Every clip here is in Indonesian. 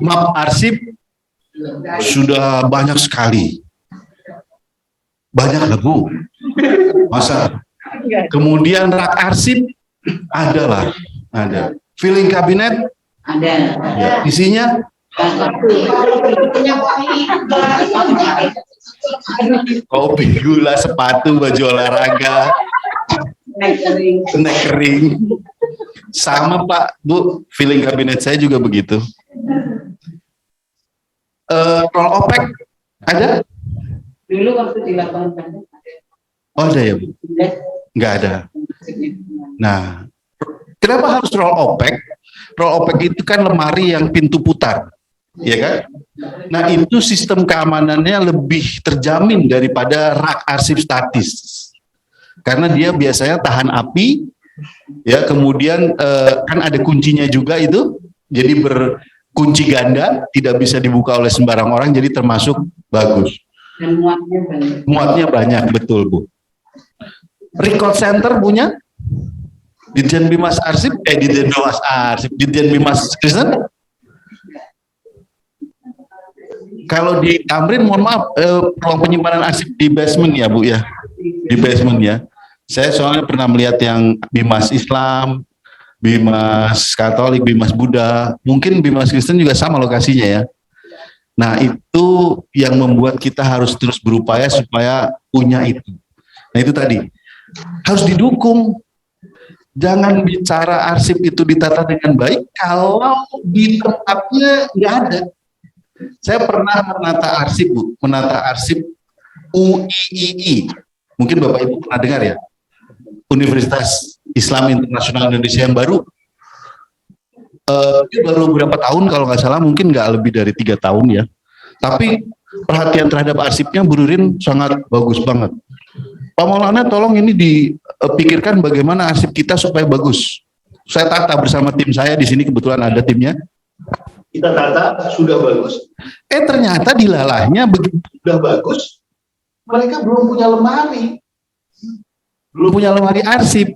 Map arsip sudah banyak sekali. Banyak lah Bu. Masa? Kemudian rak arsip ada. Filing kabinet ada. Ya, isinya kopi, gula, sepatu, baju olahraga, snack kering. Sama Pak, Bu, filing kabinet saya juga begitu. Roll opek ada? Dulu waktu di lapangan. Oh ada ya Bu? Nggak ada. Nah, kenapa harus roll opek? Roll opek itu kan lemari yang pintu putar, ya kan? Nah itu sistem keamanannya lebih terjamin daripada rak arsip statis, karena dia biasanya tahan api, ya. Kemudian kan ada kuncinya juga itu, jadi berkunci ganda, tidak bisa dibuka oleh sembarang orang, jadi termasuk bagus. Dan muatnya banyak. Muatnya banyak, betul Bu. Record center punya? Ditjen Bimas Arsip, Ditjen Bimas Kristen? Kalau di Tamrin, mohon maaf, ruang penyimpanan arsip di basement ya Bu ya? Di basement ya. Saya soalnya pernah melihat yang Bimas Islam, Bimas Katolik, Bimas Buddha, mungkin Bimas Kristen juga sama lokasinya ya. Nah itu yang membuat kita harus terus berupaya supaya punya itu. Nah itu tadi, harus didukung. Jangan bicara arsip itu ditata dengan baik kalau di tempatnya nggak ada. Saya pernah menata arsip Bu, menata arsip UIII. Mungkin Bapak Ibu pernah dengar ya? Universitas Islam Internasional Indonesia yang baru. Baru beberapa tahun kalau nggak salah, mungkin nggak lebih dari 3 tahun ya. Tapi perhatian terhadap arsipnya Bu Ririn sangat bagus banget. Pak Maulana tolong ini dipikirkan bagaimana arsip kita supaya bagus. Saya tata bersama tim saya di sini, kebetulan ada timnya. Kita tata sudah bagus. Ternyata dilalahnya begitu sudah bagus, mereka belum punya lemari. Belum punya lemari arsip.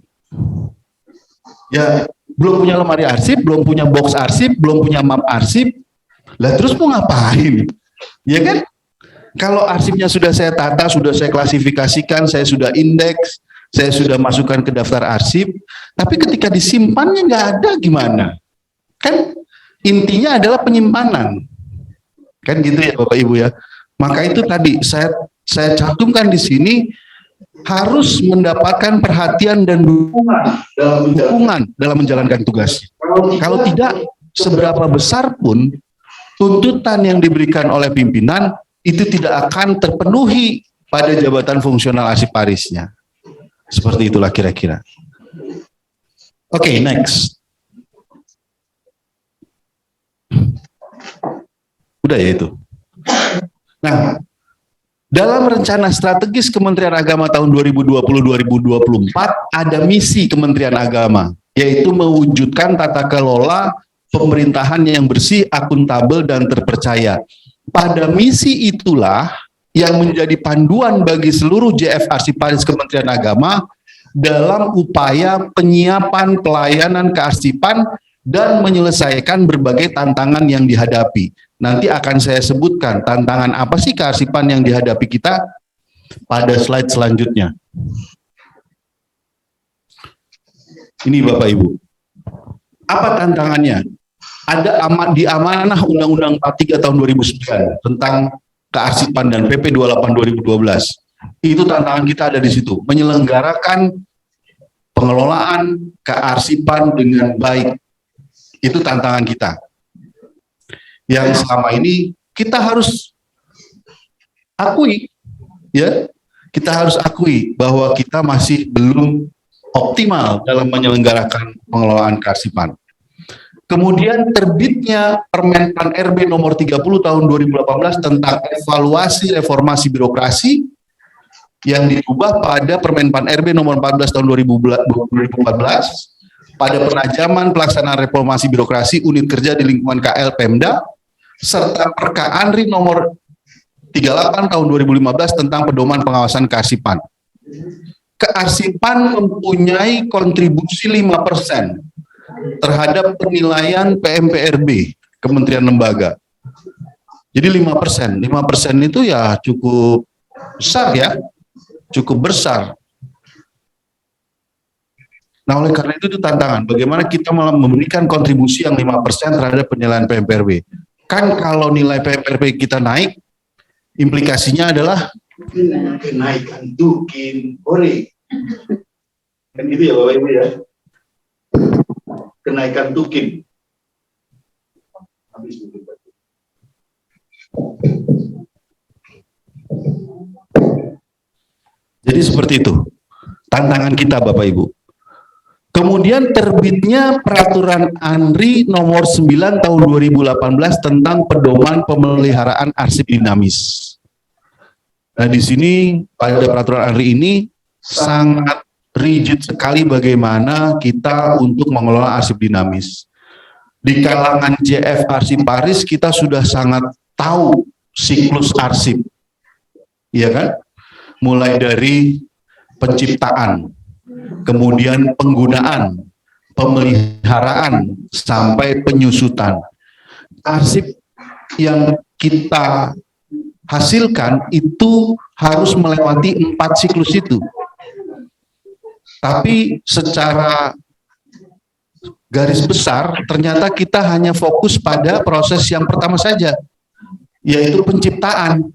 Ya, belum punya lemari arsip, belum punya box arsip, belum punya map arsip. Lah terus mau ngapain? Ya kan? Kalau arsipnya sudah saya tata, sudah saya klasifikasikan, saya sudah indeks, saya sudah masukkan ke daftar arsip, tapi ketika disimpannya nggak ada gimana? Kan intinya adalah penyimpanan. Kan gitu ya Bapak Ibu ya. Maka itu tadi saya cantumkan di sini, harus mendapatkan perhatian dan dukungan dalam menjalankan tugas. Kalau tidak, seberapa besar pun tuntutan yang diberikan oleh pimpinan itu tidak akan terpenuhi pada jabatan fungsional arsiparisnya. Seperti itulah kira-kira. Oke, next. Udah ya itu. Nah, dalam rencana strategis Kementerian Agama tahun 2020-2024 ada misi Kementerian Agama, yaitu mewujudkan tata kelola pemerintahan yang bersih, akuntabel, dan terpercaya. Pada misi itulah yang menjadi panduan bagi seluruh JF Arsiparis Kementerian Agama dalam upaya penyiapan pelayanan kearsipan dan menyelesaikan berbagai tantangan yang dihadapi. Nanti akan saya sebutkan tantangan apa sih kearsipan yang dihadapi kita pada slide selanjutnya. Ini Bapak Ibu. Apa tantangannya? Ada di amanah Undang-Undang 43 tahun 2009 tentang kearsipan dan PP 28 2012. Itu tantangan kita ada di situ, menyelenggarakan pengelolaan kearsipan dengan baik. Itu tantangan kita. Yang selama ini kita harus akui, ya, kita harus akui bahwa kita masih belum optimal dalam menyelenggarakan pengelolaan kearsipan. Kemudian terbitnya Permenpan RB nomor 30 tahun 2018 tentang evaluasi reformasi birokrasi yang diubah pada Permenpan RB nomor 14 tahun 2014 pada penajaman pelaksanaan reformasi birokrasi unit kerja di lingkungan KL Pemda serta Perka Anri nomor 38 tahun 2015 tentang pedoman pengawasan kearsipan. Kearsipan mempunyai kontribusi 5% terhadap penilaian PMPRB kementerian lembaga. Jadi 5%. 5% itu ya cukup besar ya. Cukup besar. Nah, oleh karena itu tantangan. Bagaimana kita malah memberikan kontribusi yang 5% terhadap penilaian PMPRB. Kan kalau nilai PMPRB kita naik, implikasinya adalah kenaikan tukin ore. Kan gitu ya Bapak Ibu ya. Kenaikan tukin. Jadi seperti itu tantangan kita Bapak Ibu. Kemudian terbitnya peraturan ANRI nomor 9 tahun 2018 tentang pedoman pemeliharaan arsip dinamis. Nah, di sini pada peraturan ANRI ini sangat rigid sekali bagaimana kita untuk mengelola arsip dinamis. Di kalangan JF Arsiparis kita sudah sangat tahu siklus arsip. Iya kan? Mulai dari penciptaan, kemudian penggunaan, pemeliharaan, sampai penyusutan. Arsip yang kita hasilkan itu harus melewati 4 siklus itu. Tapi secara garis besar, ternyata kita hanya fokus pada proses yang pertama saja, yaitu penciptaan.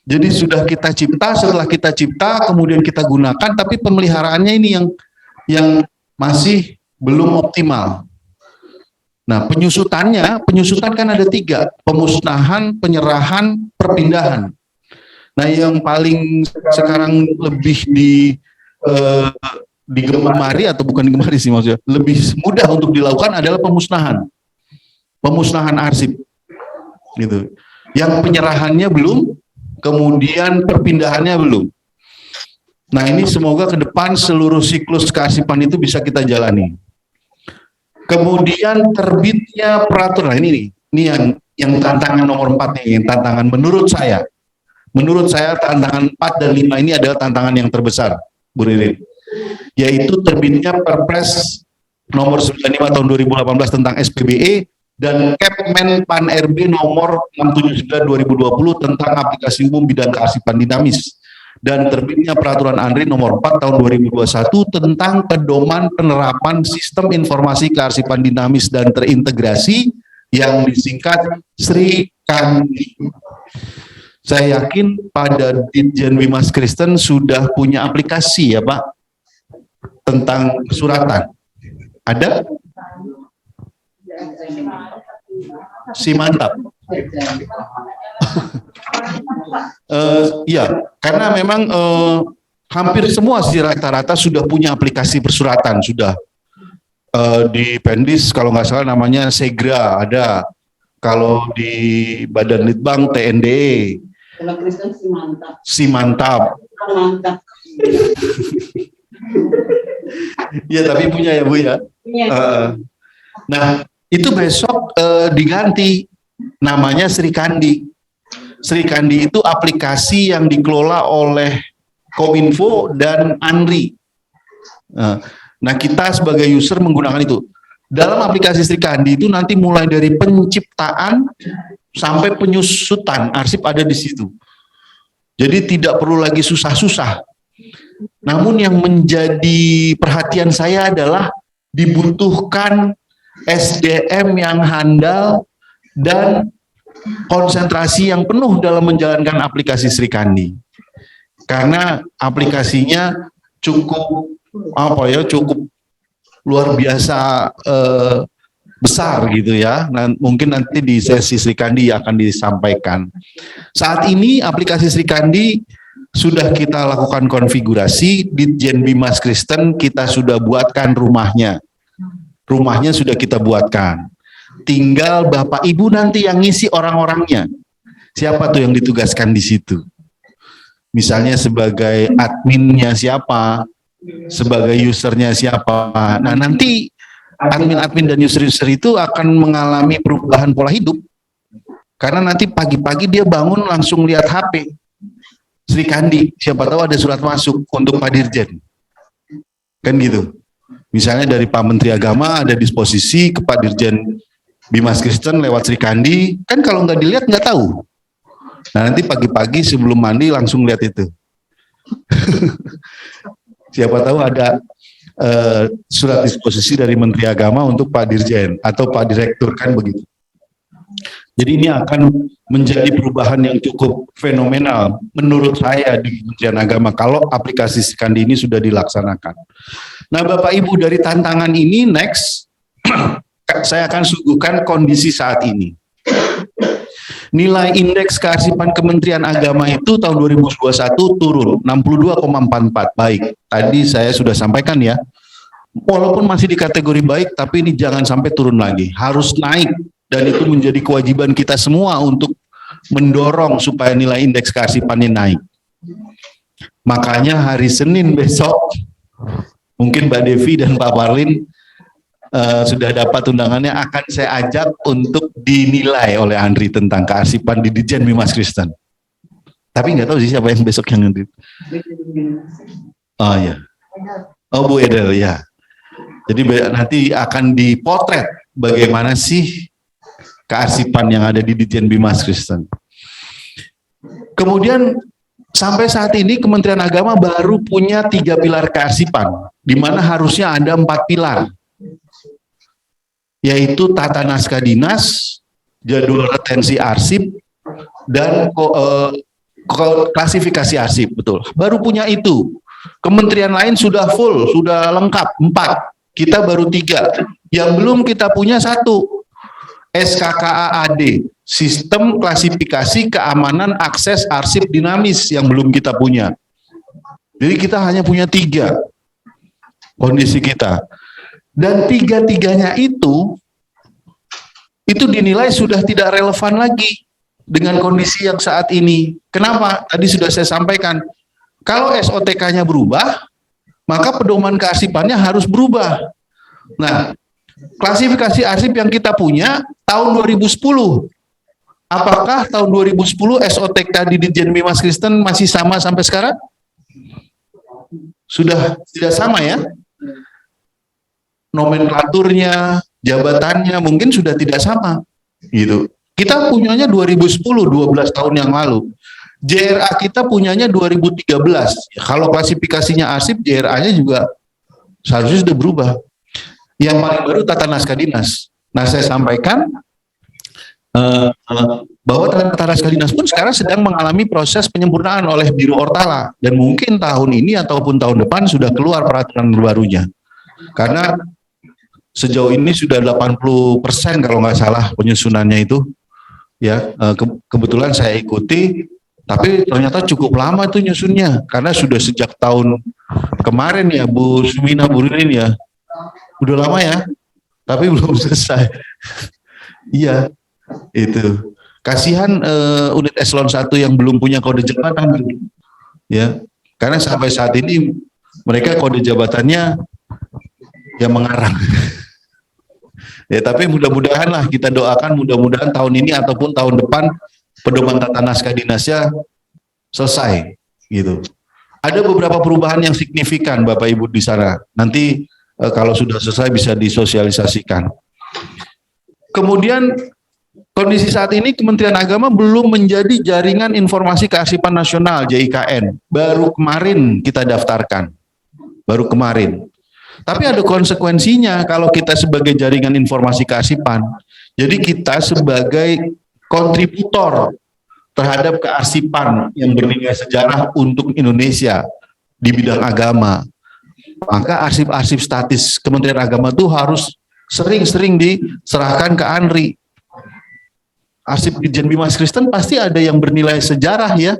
Jadi sudah kita cipta, setelah kita cipta, kemudian kita gunakan, tapi pemeliharaannya ini yang masih belum optimal. Nah, penyusutan kan ada 3, pemusnahan, penyerahan, perpindahan. Nah, yang paling sekarang lebih digemari atau bukan digemari sih maksudnya, lebih mudah untuk dilakukan adalah pemusnahan arsip, gitu. Yang penyerahannya belum, kemudian perpindahannya belum. Nah, ini semoga ke depan seluruh siklus kearsipan itu bisa kita jalani. Kemudian terbitnya peraturan, ini yang tantangan nomor 4 nih, yang tantangan menurut saya. Menurut saya tantangan 4 dan 5 ini adalah tantangan yang terbesar, Bu Ririn. Yaitu terbitnya Perpres nomor 95 tahun 2018 tentang SPBE dan Kepmen Pan RB nomor 679 2020 tentang aplikasi umum bidang kearsipan dinamis, dan terbitnya peraturan ANRI nomor 4 tahun 2021 tentang pedoman penerapan sistem informasi kearsipan dinamis dan terintegrasi yang disingkat Srikandi. Saya yakin pada Ditjen Wimas Kristen sudah punya aplikasi ya Pak tentang kesuratan. Ada? Si mantap. Ya, karena memang hampir semua sih rata-rata sudah punya aplikasi persuratan, sudah. Di Pendis kalau nggak salah namanya Segra ada, kalau di Badan Litbang TNDE. Kalau Kristen si mantap. Si mantap. Mantap. Ya tapi punya ya Bu ya. Nah itu besok diganti namanya Srikandi. Srikandi itu aplikasi yang dikelola oleh Kominfo dan ANRI. Nah kita sebagai user menggunakan itu. Dalam aplikasi Srikandi itu nanti mulai dari penciptaan sampai penyusutan arsip ada di situ. Jadi tidak perlu lagi susah-susah. Namun yang menjadi perhatian saya adalah dibutuhkan SDM yang handal dan konsentrasi yang penuh dalam menjalankan aplikasi Srikandi. Karena aplikasinya cukup cukup luar biasa besar gitu ya. Nah, mungkin nanti di sesi Srikandi akan disampaikan. Saat ini aplikasi Srikandi sudah kita lakukan konfigurasi, di Ditjen Wimas Kristen kita sudah buatkan rumahnya. Rumahnya sudah kita buatkan. Tinggal Bapak Ibu nanti yang ngisi orang-orangnya. Siapa tuh yang ditugaskan di situ? Misalnya sebagai adminnya siapa, sebagai usernya siapa. Nah nanti admin-admin dan user-user itu akan mengalami perubahan pola hidup. Karena nanti pagi-pagi dia bangun langsung lihat HP. Srikandi, siapa tahu ada surat masuk untuk Pak Dirjen. Kan gitu. Misalnya dari Pak Menteri Agama ada disposisi ke Pak Dirjen Bimas Kristen lewat Sri Kandi, kan kalau nggak dilihat nggak tahu. Nah nanti pagi-pagi sebelum mandi langsung lihat itu. Siapa tahu ada surat disposisi dari Menteri Agama untuk Pak Dirjen atau Pak Direktur, kan begitu. Jadi ini akan menjadi perubahan yang cukup fenomenal menurut saya di Kementerian Agama kalau aplikasi Sri Kandi ini sudah dilaksanakan. Nah Bapak Ibu, dari tantangan ini next saya akan suguhkan kondisi saat ini. Nilai indeks kearsipan Kementerian Agama itu tahun 2021 turun 62,44. Baik, tadi saya sudah sampaikan ya. Walaupun masih di kategori baik, tapi ini jangan sampai turun lagi. Harus naik, dan itu menjadi kewajiban kita semua untuk mendorong supaya nilai indeks kearsipannya naik. Makanya hari Senin besok, mungkin Mbak Devi dan Pak Parlin sudah dapat undangannya, akan saya ajak untuk dinilai oleh Andri tentang kearsipan di Ditjen Bimas Kristen. Tapi nggak tahu sih siapa yang besok yang nanti. Oh ya, oh Bu Edel ya. Jadi nanti akan dipotret bagaimana sih kearsipan yang ada di Ditjen Bimas Kristen. Kemudian sampai saat ini Kementerian Agama baru punya 3 pilar kearsipan, di mana harusnya ada 4 pilar. Yaitu tata naskah dinas, jadwal retensi arsip, dan klasifikasi arsip, betul. Baru punya itu. Kementerian lain sudah full, sudah lengkap, 4. Kita baru 3. Yang belum kita punya 1. SKKAAD, Sistem Klasifikasi Keamanan Akses Arsip Dinamis, yang belum kita punya. Jadi kita hanya punya 3 kondisi kita. Dan 3-tiganya itu dinilai sudah tidak relevan lagi dengan kondisi yang saat ini. Kenapa? Tadi sudah saya sampaikan. Kalau SOTK-nya berubah, maka pedoman kearsipannya harus berubah. Nah, klasifikasi arsip yang kita punya tahun 2010. Apakah tahun 2010 SOTK di Ditjen Bimas Kristen masih sama sampai sekarang? Sudah tidak sama ya? Nomenklaturnya, jabatannya mungkin sudah tidak sama, gitu. Kita punyanya 2010, 12 tahun yang lalu. JRA kita punyanya 2013. Ya, kalau klasifikasinya arsip, JRA-nya juga seharusnya sudah berubah. Yang paling baru tata naskah dinas. Nah, saya sampaikan bahwa tata naskah dinas pun sekarang sedang mengalami proses penyempurnaan oleh Biro Ortala, dan mungkin tahun ini ataupun tahun depan sudah keluar peraturan barunya. Karena sejauh ini sudah 80% kalau nggak salah penyusunannya itu, ya kebetulan saya ikuti, tapi ternyata cukup lama itu nyusunnya, karena sudah sejak tahun kemarin ya Bu Sumina, Bu Ririn ya, udah lama ya, tapi belum selesai. Iya, itu kasihan unit eselon 1 yang belum punya kode jabatan, ya, karena sampai saat ini mereka kode jabatannya yang mengarang. Ya, tapi mudah-mudahan lah, kita doakan mudah-mudahan tahun ini ataupun tahun depan pedoman tata naskah dinasnya selesai, gitu. Ada beberapa perubahan yang signifikan Bapak Ibu di sana. Nanti kalau sudah selesai bisa disosialisasikan. Kemudian kondisi saat ini Kementerian Agama belum menjadi Jaringan Informasi Kearsipan Nasional JIKN. Baru kemarin kita daftarkan. Baru kemarin. Tapi ada konsekuensinya kalau kita sebagai jaringan informasi kearsipan. Jadi kita sebagai kontributor terhadap kearsipan yang bernilai sejarah untuk Indonesia di bidang agama. Maka arsip-arsip statis Kementerian Agama itu harus sering-sering diserahkan ke ANRI. Arsip Ditjen Bimas Kristen pasti ada yang bernilai sejarah ya.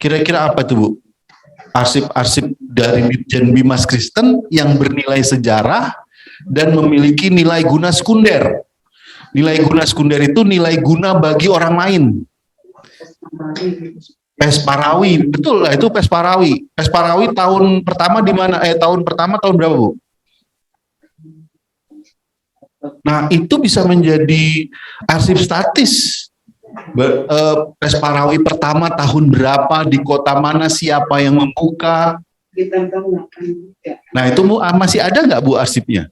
Kira-kira apa tuh Bu? Arsip-arsip dari Ditjen Bimas Kristen yang bernilai sejarah dan memiliki nilai guna sekunder. Nilai guna sekunder itu nilai guna bagi orang lain. Pesparawi, betul lah itu Pesparawi. Pesparawi tahun pertama di mana? Tahun berapa Bu? Nah itu bisa menjadi arsip statis. Pesparawi pertama tahun berapa, di kota mana, siapa yang membuka. Nah itu masih ada nggak Bu arsipnya?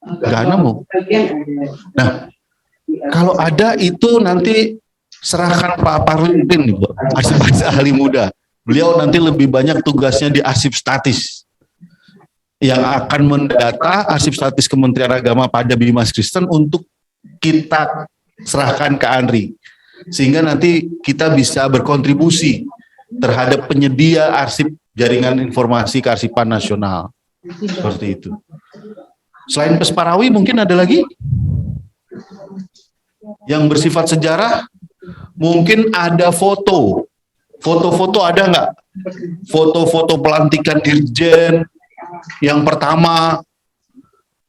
nggak nemu. Bagian ada. Nah, kalau ada itu nanti serahkan Pak Parudin nih, Bu, arsip ahli muda. Beliau nanti lebih banyak tugasnya di arsip statis yang akan mendata arsip statis Kementerian Agama pada Bimas Kristen untuk kita serahkan ke ANRI. Sehingga nanti kita bisa berkontribusi terhadap penyedia arsip jaringan informasi kearsipan nasional. Seperti itu. Selain Pesparawi mungkin ada lagi yang bersifat sejarah. Mungkin ada foto. Foto-foto ada nggak? Foto-foto pelantikan Dirjen yang pertama,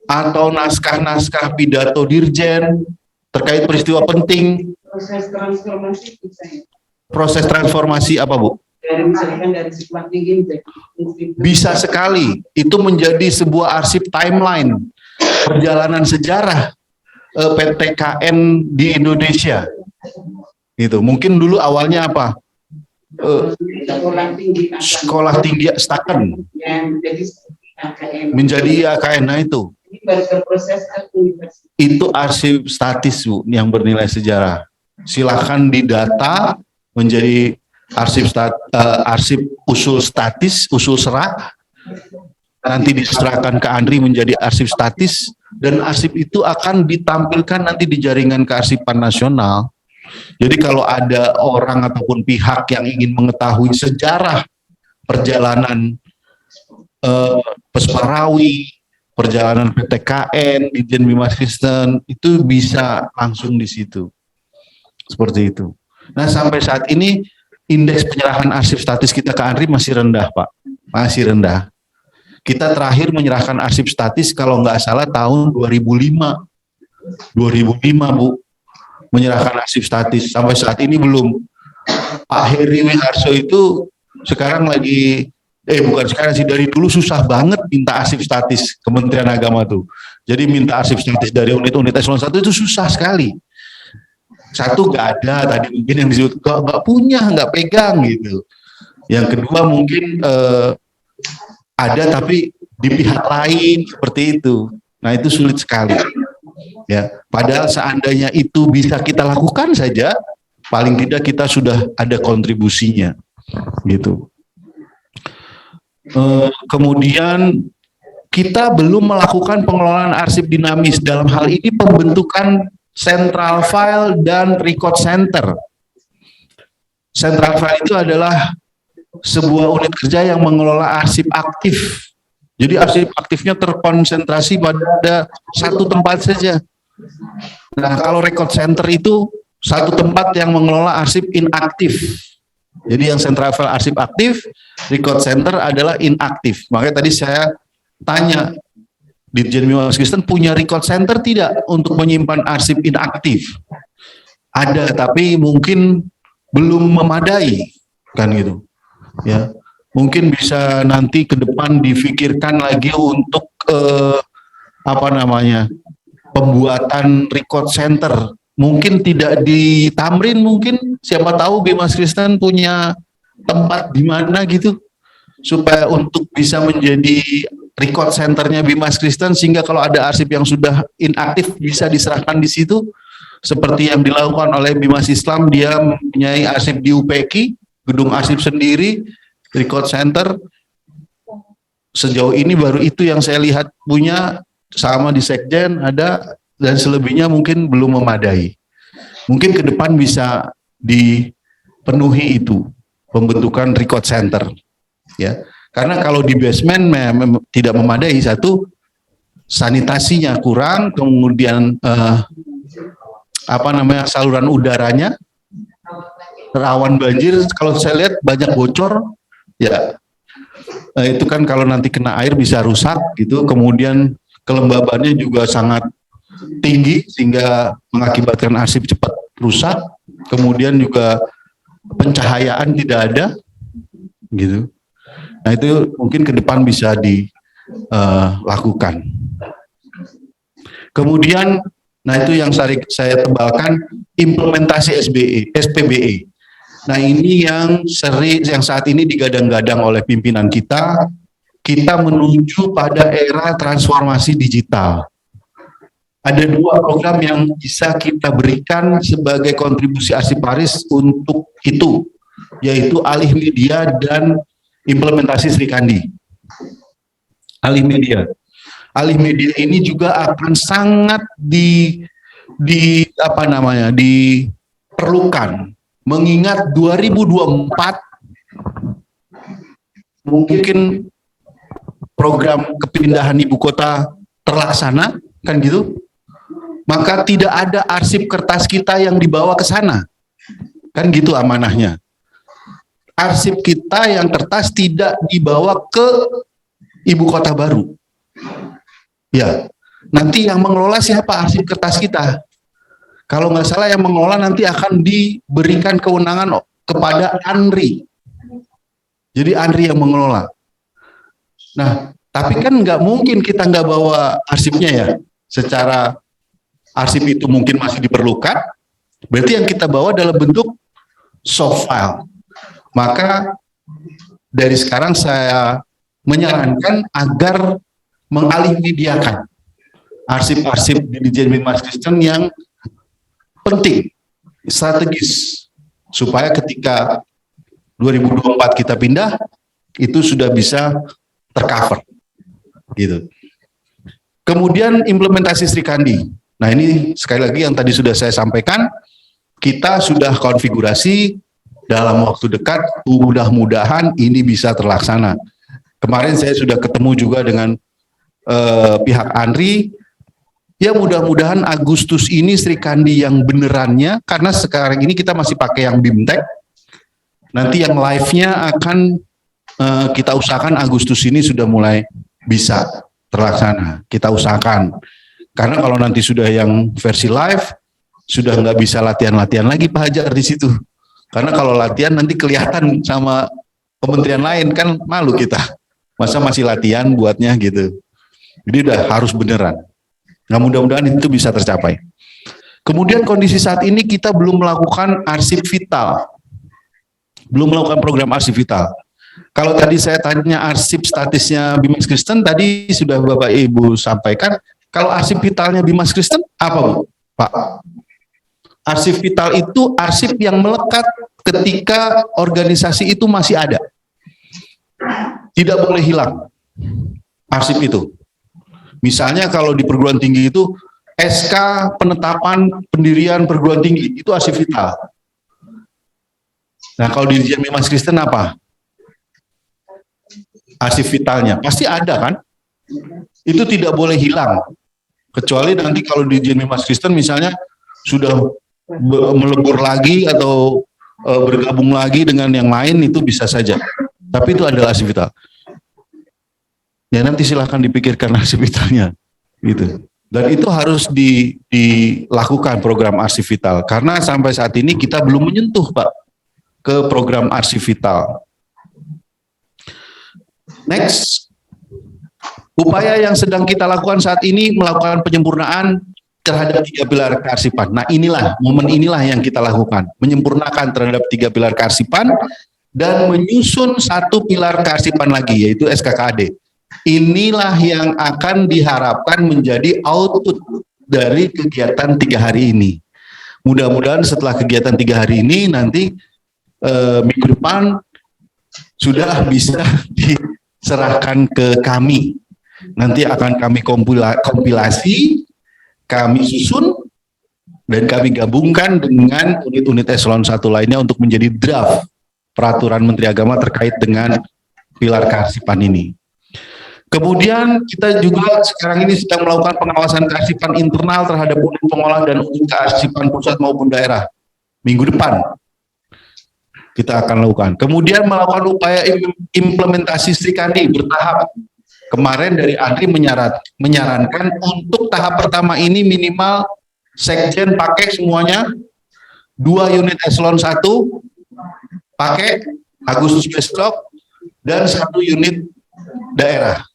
atau naskah-naskah pidato Dirjen terkait peristiwa penting. Proses transformasi bisa ya. Proses transformasi apa, Bu? Dari misalkan dari sekolah tinggi menjadi institut. Bisa sekali. Itu menjadi sebuah arsip timeline perjalanan sejarah PTKN di Indonesia. Gitu. Mungkin dulu awalnya apa? Sekolah tinggi Sekolah tinggi Staken yang menjadi AKN. menjadi AKN. Nah, itu Ini baru berproses ke universitas. itu arsip statis, Bu, yang bernilai sejarah. Silakan didata menjadi arsip usul statis, usul serak, nanti diserahkan ke ANRI menjadi arsip statis, dan arsip itu akan ditampilkan nanti di jaringan kearsipan nasional. Jadi kalau ada orang ataupun pihak yang ingin mengetahui sejarah perjalanan Pesparawi, perjalanan PTKN, Ditjen Bimas Kristen, itu bisa langsung di situ. Seperti itu. Nah, sampai saat ini indeks penyerahan arsip statis kita ke ANRI masih rendah, Pak. Masih rendah. Kita terakhir menyerahkan arsip statis kalau nggak salah tahun 2005. 2005, Bu. Menyerahkan arsip statis. Sampai saat ini belum. Pak Heri Wiharso itu sekarang lagi, bukan sekarang sih, dari dulu susah banget minta arsip statis Kementerian Agama tuh. Jadi minta arsip statis dari unit-unit eselon 1 itu susah sekali. Satu nggak ada, tadi mungkin yang disebut nggak punya, nggak pegang gitu. Yang kedua mungkin ada tapi di pihak lain seperti itu. Nah, itu sulit sekali. Ya, padahal seandainya itu bisa kita lakukan saja, paling tidak kita sudah ada kontribusinya, gitu. Kemudian kita belum melakukan pengelolaan arsip dinamis, dalam hal ini pembentukan Central File dan Record Center. Central File itu adalah sebuah unit kerja yang mengelola arsip aktif. Jadi arsip aktifnya terkonsentrasi pada satu tempat saja. Nah, kalau Record Center itu satu tempat yang mengelola arsip inaktif. Jadi yang Central File arsip aktif, Record Center adalah inaktif. Makanya tadi saya tanya, Ditjen Bimas Kristen punya Record Center tidak untuk menyimpan arsip inaktif? Ada, tapi mungkin belum memadai, kan gitu. Ya, mungkin bisa nanti ke depan difikirkan lagi untuk pembuatan Record Center. Mungkin tidak di Tamrin, mungkin siapa tahu Bimas Kristen punya tempat di mana gitu, supaya untuk bisa menjadi record centernya Bimas Kristen, sehingga kalau ada arsip yang sudah inaktif bisa diserahkan di situ, seperti yang dilakukan oleh Bimas Islam. Dia mempunyai arsip di UPK, gedung arsip sendiri, record center. Sejauh ini baru itu yang saya lihat punya, sama di Sekjen ada, dan selebihnya mungkin belum memadai. Mungkin ke depan bisa dipenuhi itu, pembentukan record center, ya. Karena kalau di basement tidak memadai, satu, sanitasinya kurang, kemudian saluran udaranya rawan banjir. Kalau saya lihat banyak bocor, ya itu kan kalau nanti kena air bisa rusak gitu. Kemudian kelembabannya juga sangat tinggi sehingga mengakibatkan arsip cepat rusak. Kemudian juga pencahayaan tidak ada, gitu. Nah, itu mungkin ke depan bisa dilakukan. Kemudian, nah itu yang saya tebalkan, implementasi SPBE. Nah, ini yang saat ini digadang-gadang oleh pimpinan kita menuju pada era transformasi digital. ada 2 program yang bisa kita berikan sebagai kontribusi Arsiparis untuk itu, yaitu alih media dan implementasi Sri Kandi. Alih media ini juga akan sangat diperlukan, mengingat 2024 mungkin program kepindahan ibu kota terlaksana, kan gitu, maka tidak ada arsip kertas kita yang dibawa ke sana, kan gitu amanahnya. Arsip kita yang kertas tidak dibawa ke ibu kota baru. Ya, nanti yang mengelola siapa arsip kertas kita? Kalau nggak salah yang mengelola nanti akan diberikan kewenangan kepada ANRI. Jadi ANRI yang mengelola. Nah, tapi kan nggak mungkin kita nggak bawa arsipnya ya. Secara arsip itu mungkin masih diperlukan. Berarti yang kita bawa dalam bentuk soft file. Maka dari sekarang saya menyarankan agar mengalih mediakan arsip-arsip di Ditjen Bimas Kristen yang penting, strategis, supaya ketika 2024 kita pindah, itu sudah bisa tercover, gitu. Kemudian implementasi Sri Kandi. Nah ini sekali lagi yang tadi sudah saya sampaikan, kita sudah konfigurasi dalam waktu dekat, mudah-mudahan ini bisa terlaksana. Kemarin saya sudah ketemu juga dengan pihak ANRI, ya mudah-mudahan Agustus ini Sri Kandi yang benerannya, karena sekarang ini kita masih pakai yang BIMTEK, nanti yang live-nya akan kita usahakan Agustus ini sudah mulai bisa terlaksana, kita usahakan. Karena kalau nanti sudah yang versi live, sudah nggak bisa latihan-latihan lagi Pak Hajar di situ. Karena kalau latihan nanti kelihatan sama kementerian lain, kan malu kita. Masa masih latihan buatnya gitu. Jadi udah harus beneran. Nah mudah-mudahan itu bisa tercapai. Kemudian kondisi saat ini kita belum melakukan arsip vital. Belum melakukan program arsip vital. Kalau tadi saya tanya arsip statisnya Bimas Kristen, tadi sudah Bapak Ibu sampaikan. Kalau arsip vitalnya Bimas Kristen, apa Bu? Pak? Arsip vital itu arsip yang melekat ketika organisasi itu masih ada. Tidak boleh hilang arsip itu. Misalnya kalau di perguruan tinggi itu SK penetapan pendirian perguruan tinggi, itu arsip vital. Nah kalau di Ditjen Bimas Kristen apa? Arsip vitalnya pasti ada kan? Itu tidak boleh hilang. Kecuali nanti kalau di Ditjen Bimas Kristen misalnya sudah melebur lagi atau bergabung lagi dengan yang lain, itu bisa saja. Tapi itu adalah arsip vital. Ya nanti silahkan dipikirkan arsip vitalnya, gitu. Dan itu harus dilakukan program arsip vital. Karena sampai saat ini kita belum menyentuh Pak ke program arsip vital. Next, upaya yang sedang kita lakukan saat ini melakukan penyempurnaan terhadap 3 pilar kearsipan. Nah inilah, momen inilah yang kita lakukan. Menyempurnakan terhadap 3 pilar kearsipan dan menyusun 1 pilar kearsipan lagi, yaitu SKKAD. Inilah yang akan diharapkan menjadi output dari kegiatan 3 hari ini. Mudah-mudahan setelah kegiatan 3 hari ini nanti minggu depan sudah bisa diserahkan ke kami. Nanti akan kami kompilasi, kami susun, dan kami gabungkan dengan unit-unit eselon 1 lainnya untuk menjadi draft peraturan Menteri Agama terkait dengan pilar kearsipan ini. Kemudian kita juga sekarang ini sedang melakukan pengawasan kearsipan internal terhadap unit pengolah dan unit kearsipan pusat maupun daerah. Minggu depan kita akan lakukan. Kemudian melakukan upaya implementasi Sri Kandi bertahap. Kemarin dari ANRI menyarankan untuk tahap pertama ini minimal sekjen pakai semuanya, 2 unit eselon 1 pakai Agustus besok, dan 1 unit daerah.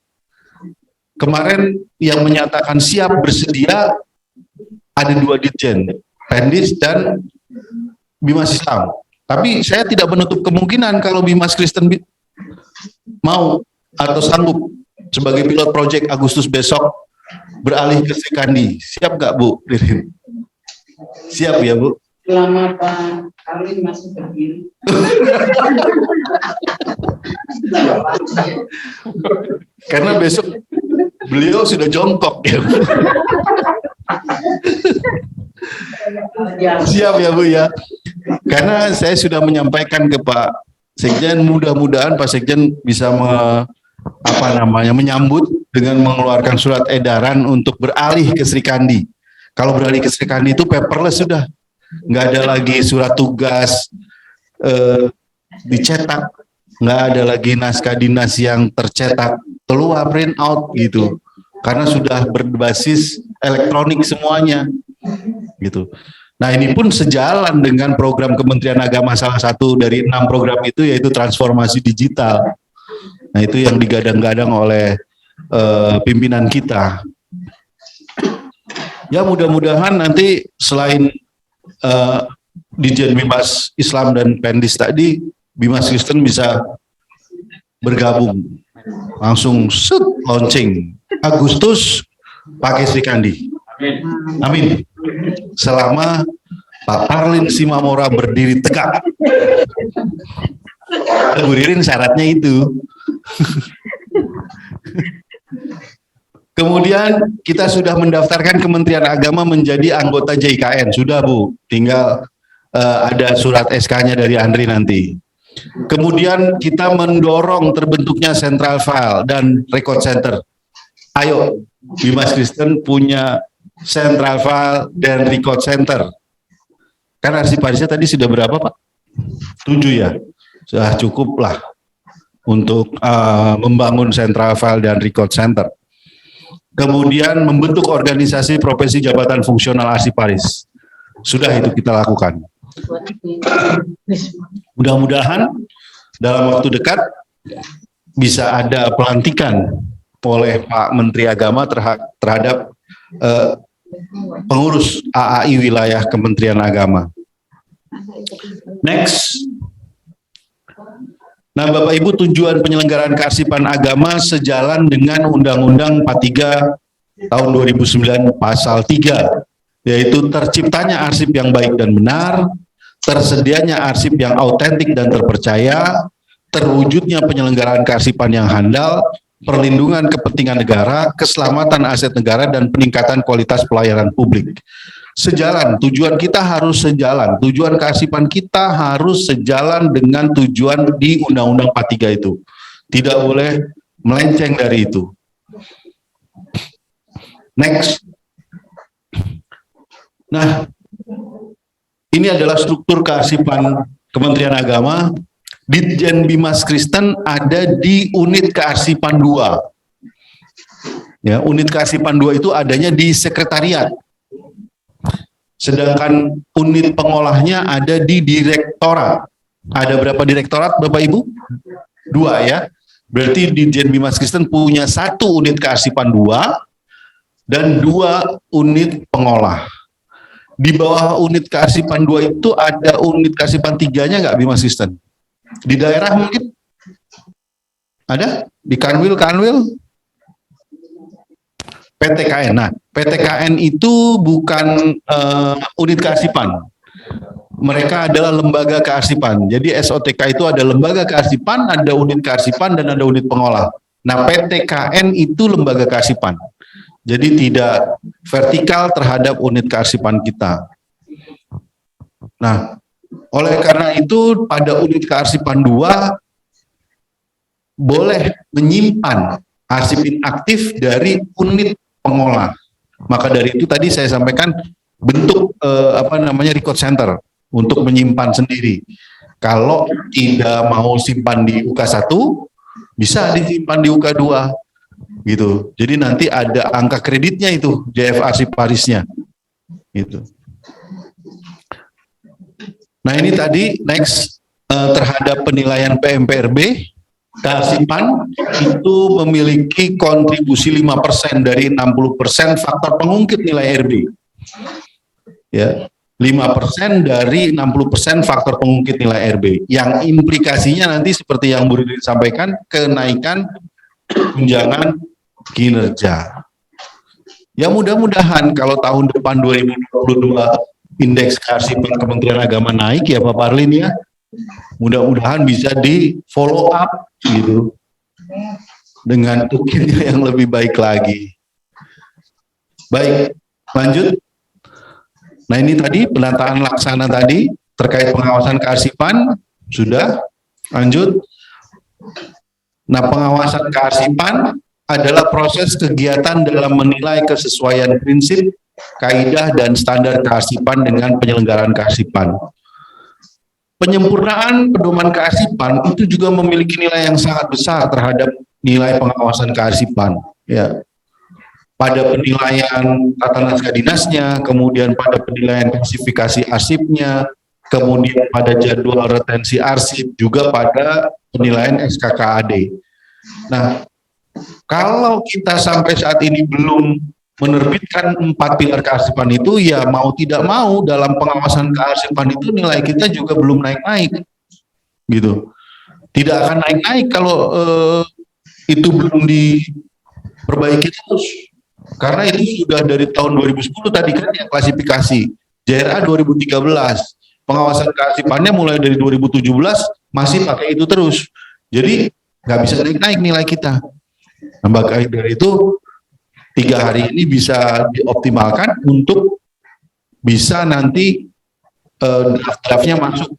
Kemarin yang menyatakan siap bersedia ada 2 ditjen, Pendis dan Bimas Islam. Tapi saya tidak menutup kemungkinan kalau Bimas Kristen mau atau sanggup sebagai pilot project Agustus besok beralih ke Sri Kandi. Siap nggak Bu Ririn? Siap ya Bu? Selama Pak Karlin masih berdiri. Karena besok beliau sudah jongkok ya Bu. Ya, Siap ya Bu ya. Karena saya sudah menyampaikan ke Pak Sekjen, mudah-mudahan Pak Sekjen bisa menyambut dengan mengeluarkan surat edaran untuk beralih ke Sri Kandi. Kalau beralih ke Sri Kandi itu paperless sudah, nggak ada lagi surat tugas dicetak, nggak ada lagi naskah dinas yang tercetak keluar print out gitu, karena sudah berbasis elektronik semuanya gitu. Nah ini pun sejalan dengan program Kementerian Agama, salah satu dari 6 program itu yaitu transformasi digital. Nah itu yang digadang-gadang oleh pimpinan kita. Ya mudah-mudahan nanti selain Ditjen Bimas Islam dan Pendis tadi, Bimas Kristen bisa bergabung. Langsung launching. Agustus pakai Sri Kandi. Amin. Selama Pak Karlin Simamora berdiri tegak. Bu Ririn syaratnya itu. Kemudian kita sudah mendaftarkan Kementerian Agama menjadi anggota JIKN. Sudah Bu, tinggal ada surat SK-nya dari Andri nanti. Kemudian kita mendorong terbentuknya Central File dan Record Center. Ayo, Bimas Kristen punya Central File dan Record Center. Kan arsiparisnya tadi sudah berapa Pak? 7 ya? Sudah cukup lah untuk membangun Central File dan Record Center. Kemudian membentuk organisasi profesi jabatan fungsional arsiparis. Sudah itu kita lakukan. Mudah-mudahan dalam waktu dekat bisa ada pelantikan oleh Pak Menteri Agama terhadap pengurus AAI wilayah Kementerian Agama. Next. Nah, Bapak Ibu, tujuan penyelenggaraan kearsipan agama sejalan dengan Undang-Undang 43 tahun 2009 pasal 3, yaitu terciptanya arsip yang baik dan benar, tersedianya arsip yang autentik dan terpercaya, terwujudnya penyelenggaraan kearsipan yang handal, perlindungan kepentingan negara, keselamatan aset negara, dan peningkatan kualitas pelayanan publik. Sejalan, tujuan kita harus sejalan, tujuan kearsipan kita harus sejalan dengan tujuan di Undang-Undang 43 itu. Tidak boleh melenceng dari itu. Next. Nah, ini adalah struktur kearsipan Kementerian Agama. Ditjen Bimas Kristen ada di unit kearsipan 2. Ya, unit kearsipan 2 itu adanya di sekretariat. Sedangkan unit pengolahnya ada di direktorat. Ada berapa direktorat Bapak Ibu? 2 ya. Berarti Ditjen Bimas Kristen punya 1 unit kearsipan 2 dan 2 unit pengolah. Di bawah unit kearsipan 2 itu ada unit kearsipan 3-nya nggak Bimas Kristen? Di daerah mungkin? Ada? Di Kanwil? PTKN. Nah, PTKN itu bukan unit kearsipan. Mereka adalah lembaga kearsipan. Jadi SOTK itu ada lembaga kearsipan, ada unit kearsipan, dan ada unit pengolah. Nah, PTKN itu lembaga kearsipan. Jadi tidak vertikal terhadap unit kearsipan kita. Nah, oleh karena itu pada unit kearsipan 2 boleh menyimpan arsip inaktif dari unit pengolah. Maka dari itu tadi saya sampaikan bentuk record center untuk menyimpan sendiri. Kalau tidak mau simpan di UK1 bisa disimpan di UK2 gitu. Jadi nanti ada angka kreditnya itu JF arsiparisnya gitu. Nah ini tadi next terhadap penilaian PMPRB, kearsipan itu memiliki kontribusi 5% dari 60% faktor pengungkit nilai RB. Ya, 5% dari 60% faktor pengungkit nilai RB. Yang implikasinya nanti seperti yang Bu Ririn sampaikan, kenaikan tunjangan kinerja. Ya mudah-mudahan kalau tahun depan 2022 indeks kearsipan Kementerian Agama naik ya Pak Parlin ya. Mudah-mudahan bisa di follow up gitu dengan tukinnya yang lebih baik lagi. Baik, lanjut. Nah ini tadi penataan laksana tadi terkait pengawasan kearsipan sudah. Lanjut. Nah pengawasan kearsipan adalah proses kegiatan dalam menilai kesesuaian prinsip, kaidah dan standar kearsipan dengan penyelenggaraan kearsipan. Penyempurnaan pedoman kearsipan itu juga memiliki nilai yang sangat besar terhadap nilai pengawasan kearsipan. Ya. Pada penilaian tata naskah dinasnya, kemudian pada penilaian klasifikasi arsipnya, kemudian pada jadwal retensi arsip, juga pada penilaian SKKAD. Nah, kalau kita sampai saat ini belum menerbitkan 4 pilar kearsipan itu, ya mau tidak mau dalam pengawasan kearsipan itu nilai kita juga belum naik-naik, gitu. Tidak akan naik-naik kalau itu belum diperbaiki terus, karena itu sudah dari tahun 2010 tadi kan yang klasifikasi JRA 2013, pengawasan kearsipannya mulai dari 2017 masih pakai itu terus, jadi nggak bisa naik-naik nilai kita. Nah, maka dari itu 3 hari ini bisa dioptimalkan untuk bisa nanti draft-draftnya masuk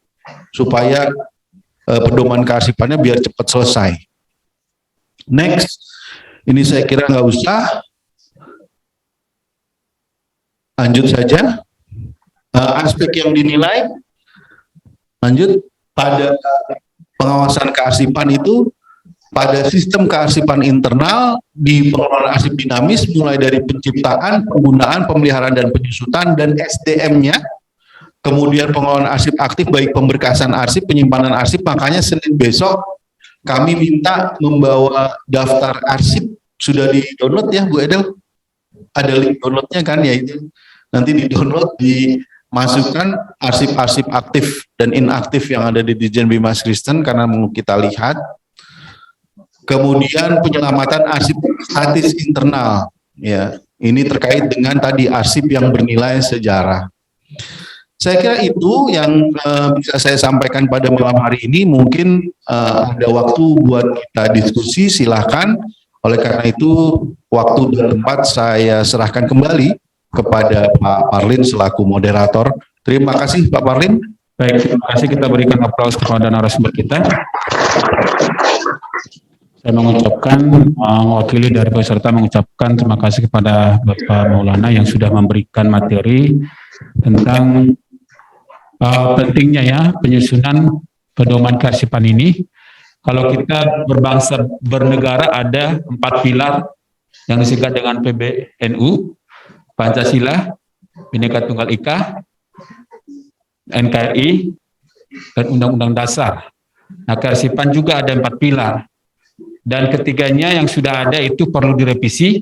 supaya pedoman kearsipannya biar cepat selesai. Next, ini saya kira nggak usah. Lanjut saja. Aspek yang dinilai, lanjut, pada pengawasan kearsipan itu pada sistem kearsipan internal di pengelolaan arsip dinamis mulai dari penciptaan, penggunaan, pemeliharaan dan penyusutan dan SDM-nya, kemudian pengelolaan arsip aktif baik pemberkasan arsip, penyimpanan arsip. Makanya Senin besok kami minta membawa daftar arsip, sudah di-download ya Bu Edel? Ada link downloadnya kan ya, itu nanti di-download, dimasukkan arsip-arsip aktif dan inaktif yang ada di Ditjen Bimas Kristen karena mau kita lihat. Kemudian penyelamatan arsip statis internal, ya ini terkait dengan tadi arsip yang bernilai sejarah. Saya kira itu yang bisa saya sampaikan pada malam hari ini. Mungkin ada waktu buat kita diskusi, silahkan. Oleh karena itu waktu dan tempat saya serahkan kembali kepada Pak Parlin selaku moderator. Terima kasih Pak Parlin. Baik, terima kasih, kita berikan aplaus kepada narasumber kita. Saya mengucapkan, mewakili dari peserta mengucapkan terima kasih kepada Bapak Maulana yang sudah memberikan materi tentang pentingnya ya penyusunan pedoman kearsipan ini. Kalau kita berbangsa bernegara ada 4 pilar yang disingkat dengan PBNU, Pancasila, Bhinneka Tunggal Ika, NKRI, dan Undang-Undang Dasar. Nah, kearsipan juga ada 4 pilar. Dan ketiganya yang sudah ada itu perlu direvisi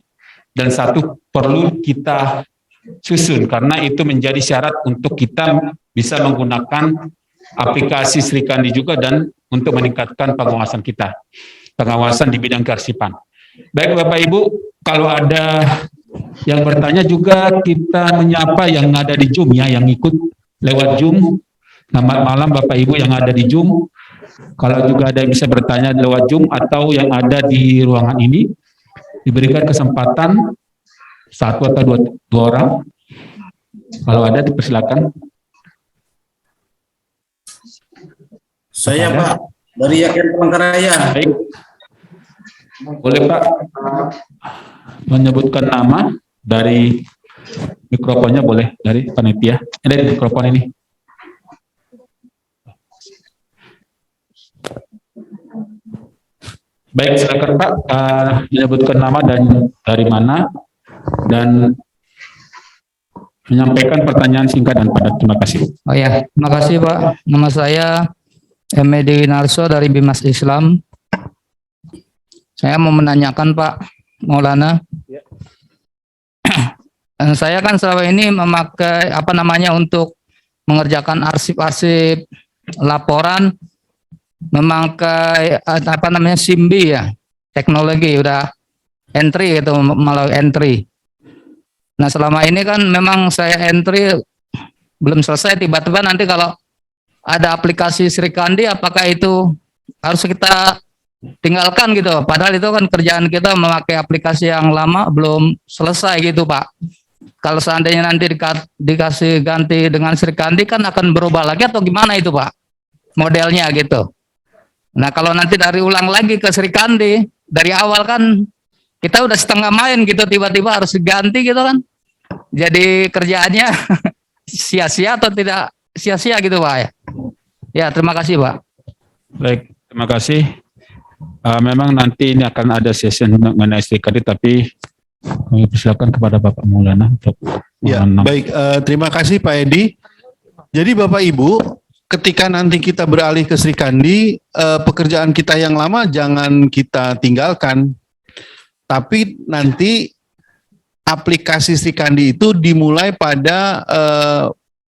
dan 1 perlu kita susun karena itu menjadi syarat untuk kita bisa menggunakan aplikasi Srikandi juga dan untuk meningkatkan pengawasan kita, pengawasan di bidang kearsipan. Baik Bapak Ibu, kalau ada yang bertanya juga kita menyapa yang ada di Zoom ya, yang ikut lewat Zoom. Selamat malam Bapak Ibu yang ada di Zoom. Kalau juga ada yang bisa bertanya lewat Zoom atau yang ada di ruangan ini, diberikan kesempatan 1 atau 2 orang. Kalau ada dipersilakan. Saya Pak, dari Yakin Palangkaraya. Baik. Boleh Pak menyebutkan nama dari mikrofonnya, boleh dari panitia. Dari mikrofon ini. Baik, silakan Pak menyebutkan nama dan dari mana dan menyampaikan pertanyaan singkat dan padat. Terima kasih. Oh ya, terima kasih Pak. Nama saya Dewi Narso dari Bimas Islam. Saya mau menanyakan Pak Maulana. Ya. Saya kan selama ini memakai untuk mengerjakan arsip-arsip laporan memakai SIMBI ya, teknologi udah entry itu melalui entry. Nah selama ini kan memang saya entry belum selesai, tiba-tiba nanti kalau ada aplikasi Sri Kandi, apakah itu harus kita tinggalkan gitu? Padahal itu kan kerjaan kita memakai aplikasi yang lama belum selesai gitu Pak. Kalau seandainya nanti dikasih ganti dengan Sri Kandi kan akan berubah lagi atau gimana itu Pak? Modelnya gitu. Nah kalau nanti dari ulang lagi ke Sri Kandi, dari awal kan kita udah setengah main gitu, tiba-tiba harus diganti gitu kan. Jadi kerjaannya sia-sia atau tidak sia-sia gitu Pak ya? Ya terima kasih Pak. Baik, terima kasih. Memang nanti ini akan ada session mengenai Sri Kandi, tapi kami persilakan kepada Bapak Maulana untuk Ya, baik. Terima kasih Pak Edi. Jadi Bapak Ibu, ketika nanti kita beralih ke Sri Kandi, pekerjaan kita yang lama jangan kita tinggalkan. Tapi nanti aplikasi Sri Kandi itu dimulai pada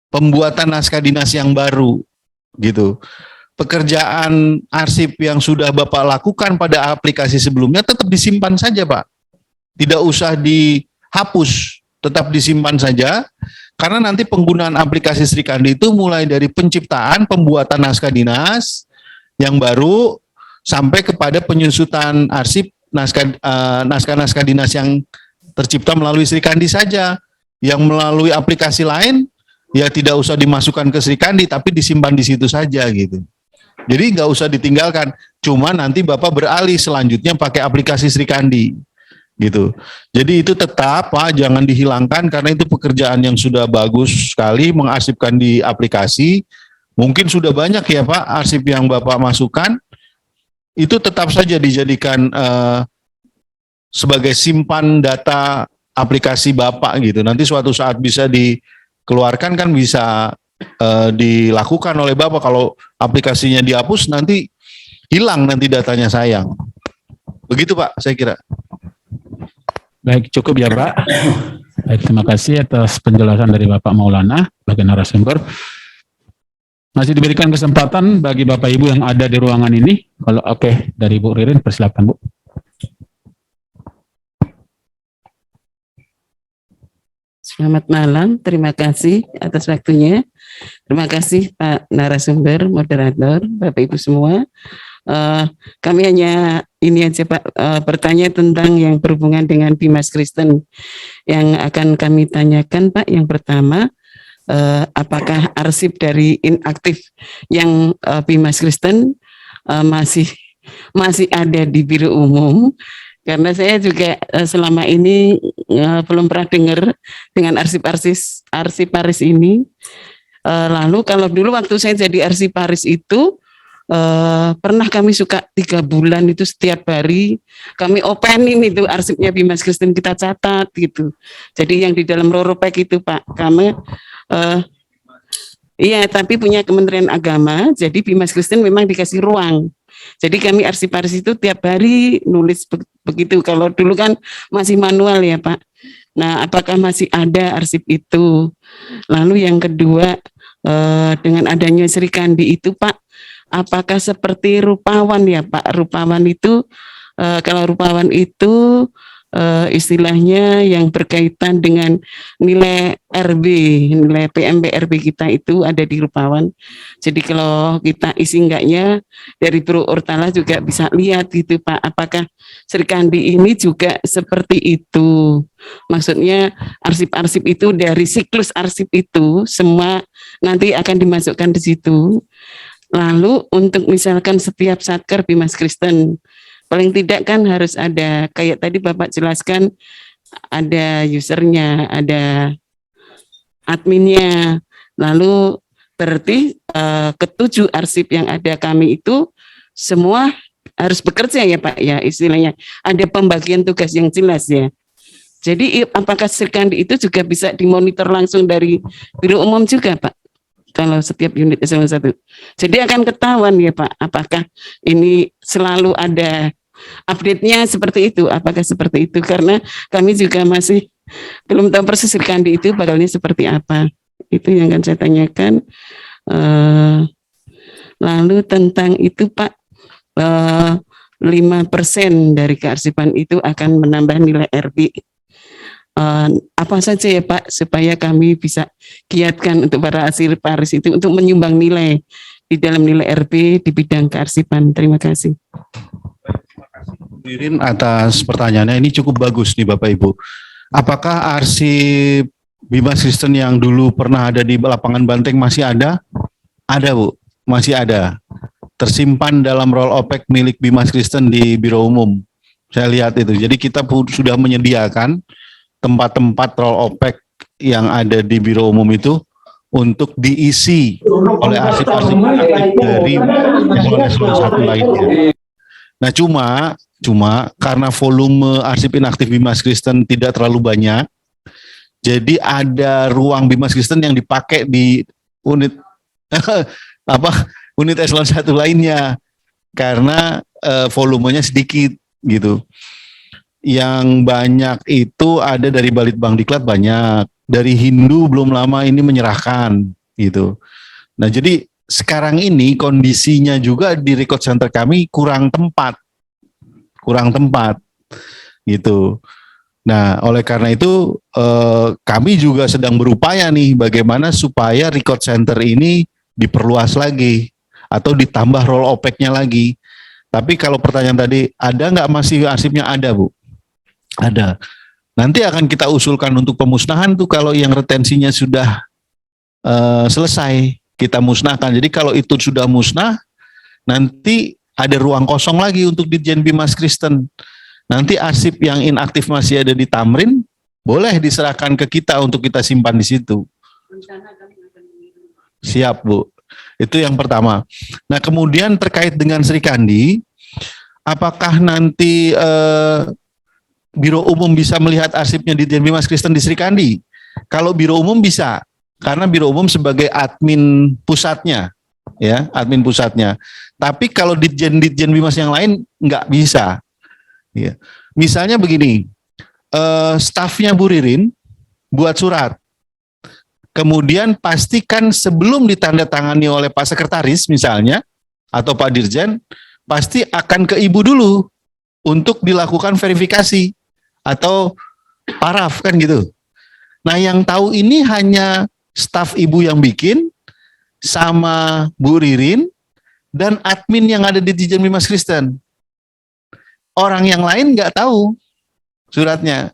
pembuatan naskah dinas yang baru, gitu. Pekerjaan arsip yang sudah Bapak lakukan pada aplikasi sebelumnya tetap disimpan saja Pak. Tidak usah dihapus, tetap disimpan saja, karena nanti penggunaan aplikasi Sri Kandi itu mulai dari penciptaan, pembuatan naskah dinas yang baru, sampai kepada penyusutan arsip naskah-naskah dinas yang tercipta melalui Sri Kandi saja. Yang melalui aplikasi lain, ya tidak usah dimasukkan ke Sri Kandi, tapi disimpan di situ saja gitu. Jadi nggak usah ditinggalkan, cuma nanti Bapak beralih selanjutnya pakai aplikasi Sri Kandi. Gitu. Jadi itu tetap Pak, jangan dihilangkan karena itu pekerjaan yang sudah bagus sekali mengarsipkan di aplikasi. Mungkin sudah banyak ya Pak arsip yang Bapak masukkan. Itu tetap saja dijadikan sebagai simpan data aplikasi Bapak gitu. Nanti suatu saat bisa dikeluarkan kan bisa dilakukan oleh Bapak. Kalau aplikasinya dihapus nanti hilang nanti datanya sayang. Begitu Pak saya kira. Baik, cukup ya Pak. Baik, terima kasih atas penjelasan dari Bapak Maulana sebagai narasumber. Masih diberikan kesempatan bagi Bapak Ibu yang ada di ruangan ini. Kalau oke, dari Bu Ririn, persilakan Bu. Selamat malam, terima kasih atas waktunya. Terima kasih Pak narasumber, moderator, Bapak Ibu semua. Kami hanya ini aja Pak, bertanya tentang yang berhubungan dengan Bimas Kristen yang akan kami tanyakan Pak. Yang pertama, apakah arsip dari inaktif yang Bimas Kristen masih ada di Biro Umum? Karena saya juga selama ini belum pernah dengar dengan arsiparis ini. Lalu kalau dulu waktu saya jadi arsiparis itu pernah kami suka 3 bulan itu setiap hari kami openin itu arsipnya Bimas Kristen, kita catat gitu. Jadi yang di dalam Roropek itu Pak, kami iya tapi punya Kementerian Agama, jadi Bimas Kristen memang dikasih ruang. Jadi kami arsiparis itu tiap hari nulis begitu. Kalau dulu kan masih manual ya Pak. Nah apakah masih ada arsip itu? Lalu yang kedua, dengan adanya Sri Kandi itu Pak, apakah seperti Rupawan ya Pak? Rupawan itu, kalau Rupawan itu istilahnya yang berkaitan dengan nilai RB, nilai PMBRB kita itu ada di Rupawan. Jadi kalau kita isi enggaknya dari Bro Urtala juga bisa lihat gitu Pak, apakah Sri Kandi ini juga seperti itu. Maksudnya arsip-arsip itu dari siklus arsip itu semua nanti akan dimasukkan di situ. Lalu untuk misalkan setiap satker Bimas Kristen, paling tidak kan harus ada, kayak tadi Bapak jelaskan, ada usernya, ada adminnya. Lalu berarti ketujuh arsip yang ada kami itu semua harus bekerja ya Pak ya, istilahnya. Ada pembagian tugas yang jelas ya. Jadi apakah Sri Kandi itu juga bisa dimonitor langsung dari Biro Umum juga Pak? Kalau setiap unit eselon 1. Jadi akan ketahuan ya Pak, apakah ini selalu ada update-nya seperti itu, apakah seperti itu, karena kami juga masih belum tahu persis Sri Kandi itu bakalnya seperti apa. Itu yang akan saya tanyakan. Lalu tentang itu Pak, 5% dari kearsipan itu akan menambah nilai RB. apa saja ya Pak supaya kami bisa giatkan untuk para arsiparis itu untuk menyumbang nilai di dalam nilai RP di bidang kearsipan. Terima kasih. Irin atas pertanyaannya, ini cukup bagus nih Bapak Ibu. Apakah arsip Bimas Kristen yang dulu pernah ada di lapangan Banteng masih ada? Ada Bu, masih ada. Tersimpan dalam roll opek milik Bimas Kristen di Biro Umum. Saya lihat itu. Jadi kita sudah menyediakan tempat-tempat roll opek yang ada di Biro Umum itu untuk diisi oleh arsip-arsip aktif dari Polres Sulawesi lainnya. Nah cuma karena volume arsip inaktif Bimas Kristen tidak terlalu banyak, jadi ada ruang Bimas Kristen yang dipakai di unit unit eselon 1 lainnya karena volumenya sedikit gitu. Yang banyak itu ada dari Balitbang Diklat banyak. Dari Hindu belum lama ini menyerahkan gitu. Nah jadi sekarang ini kondisinya juga di record center kami kurang tempat gitu. Nah oleh karena itu kami juga sedang berupaya nih bagaimana supaya record center ini diperluas lagi atau ditambah roll opeknya lagi. Tapi kalau pertanyaan tadi ada nggak masih arsipnya, ada Bu? Ada. Nanti akan kita usulkan untuk pemusnahan tuh kalau yang retensinya sudah selesai kita musnahkan. Jadi kalau itu sudah musnah, nanti ada ruang kosong lagi untuk Ditjen Bimas Kristen. Nanti arsip yang inaktif masih ada di Tamrin, boleh diserahkan ke kita untuk kita simpan di situ. Siap Bu. Itu yang pertama. Nah kemudian terkait dengan Sri Kandi, apakah nanti Biro Umum bisa melihat arsipnya di Ditjen Bimas Kristen di Sri Kandi? Kalau Biro Umum bisa, karena Biro Umum sebagai admin pusatnya, ya, admin pusatnya. Tapi kalau Ditjen Bimas yang lain nggak bisa. Ya. Misalnya begini, stafnya Bu Ririn buat surat, kemudian pastikan sebelum ditandatangani oleh Pak Sekretaris misalnya atau Pak Dirjen, pasti akan ke Ibu dulu untuk dilakukan verifikasi atau paraf kan gitu. Nah yang tahu ini hanya staf Ibu yang bikin sama Bu Ririn dan admin yang ada di Ditjen Bimas Kristen. Orang yang lain nggak tahu suratnya.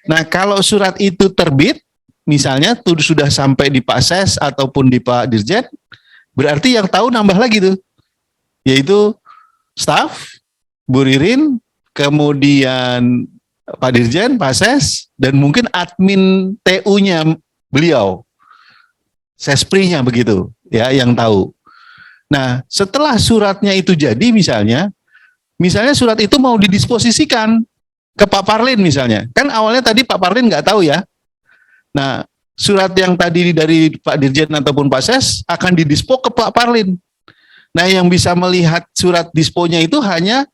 Nah kalau surat itu terbit, misalnya tuh sudah sampai di Pak Ses ataupun di Pak Dirjen, berarti yang tahu nambah lagi tuh, yaitu staf, Bu Ririn, kemudian Pak Dirjen, Pak Ses, dan mungkin admin TU-nya beliau, Sespri-nya begitu, ya yang tahu. Nah, setelah suratnya itu jadi misalnya surat itu mau didisposisikan ke Pak Parlin misalnya, kan awalnya tadi Pak Parlin nggak tahu ya. Nah, surat yang tadi dari Pak Dirjen ataupun Pak Ses akan didispo ke Pak Parlin. Nah, yang bisa melihat surat disponya itu hanya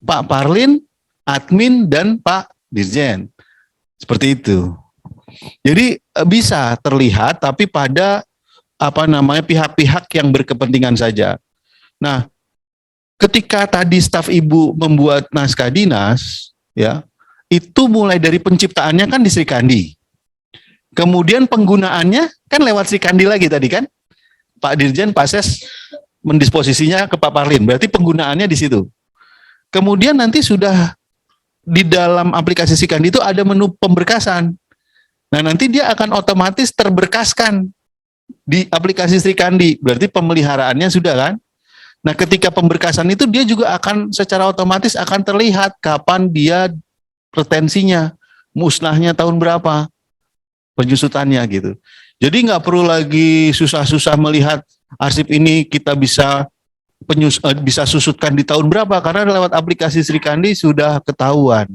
Pak Parlin, admin, dan Pak Dirjen. Seperti itu. Jadi bisa terlihat tapi pada pihak-pihak yang berkepentingan saja. Nah, ketika tadi staf Ibu membuat naskah dinas, ya, itu mulai dari penciptaannya kan di Sri Kandi. Kemudian penggunaannya kan lewat Sri Kandi lagi tadi kan. Pak Dirjen, Pak Ses mendisposisinya ke Pak Parlin. Berarti penggunaannya di situ. Kemudian nanti sudah di dalam aplikasi Sri Kandi itu ada menu pemberkasan. Nah, nanti dia akan otomatis terberkaskan di aplikasi Sri Kandi. Berarti pemeliharaannya sudah kan. Nah, ketika pemberkasan itu dia juga akan secara otomatis akan terlihat kapan dia retensinya, musnahnya tahun berapa, penyusutannya gitu. Jadi nggak perlu lagi susah-susah melihat arsip ini kita bisa susutkan di tahun berapa karena lewat aplikasi Sri Kandi sudah ketahuan.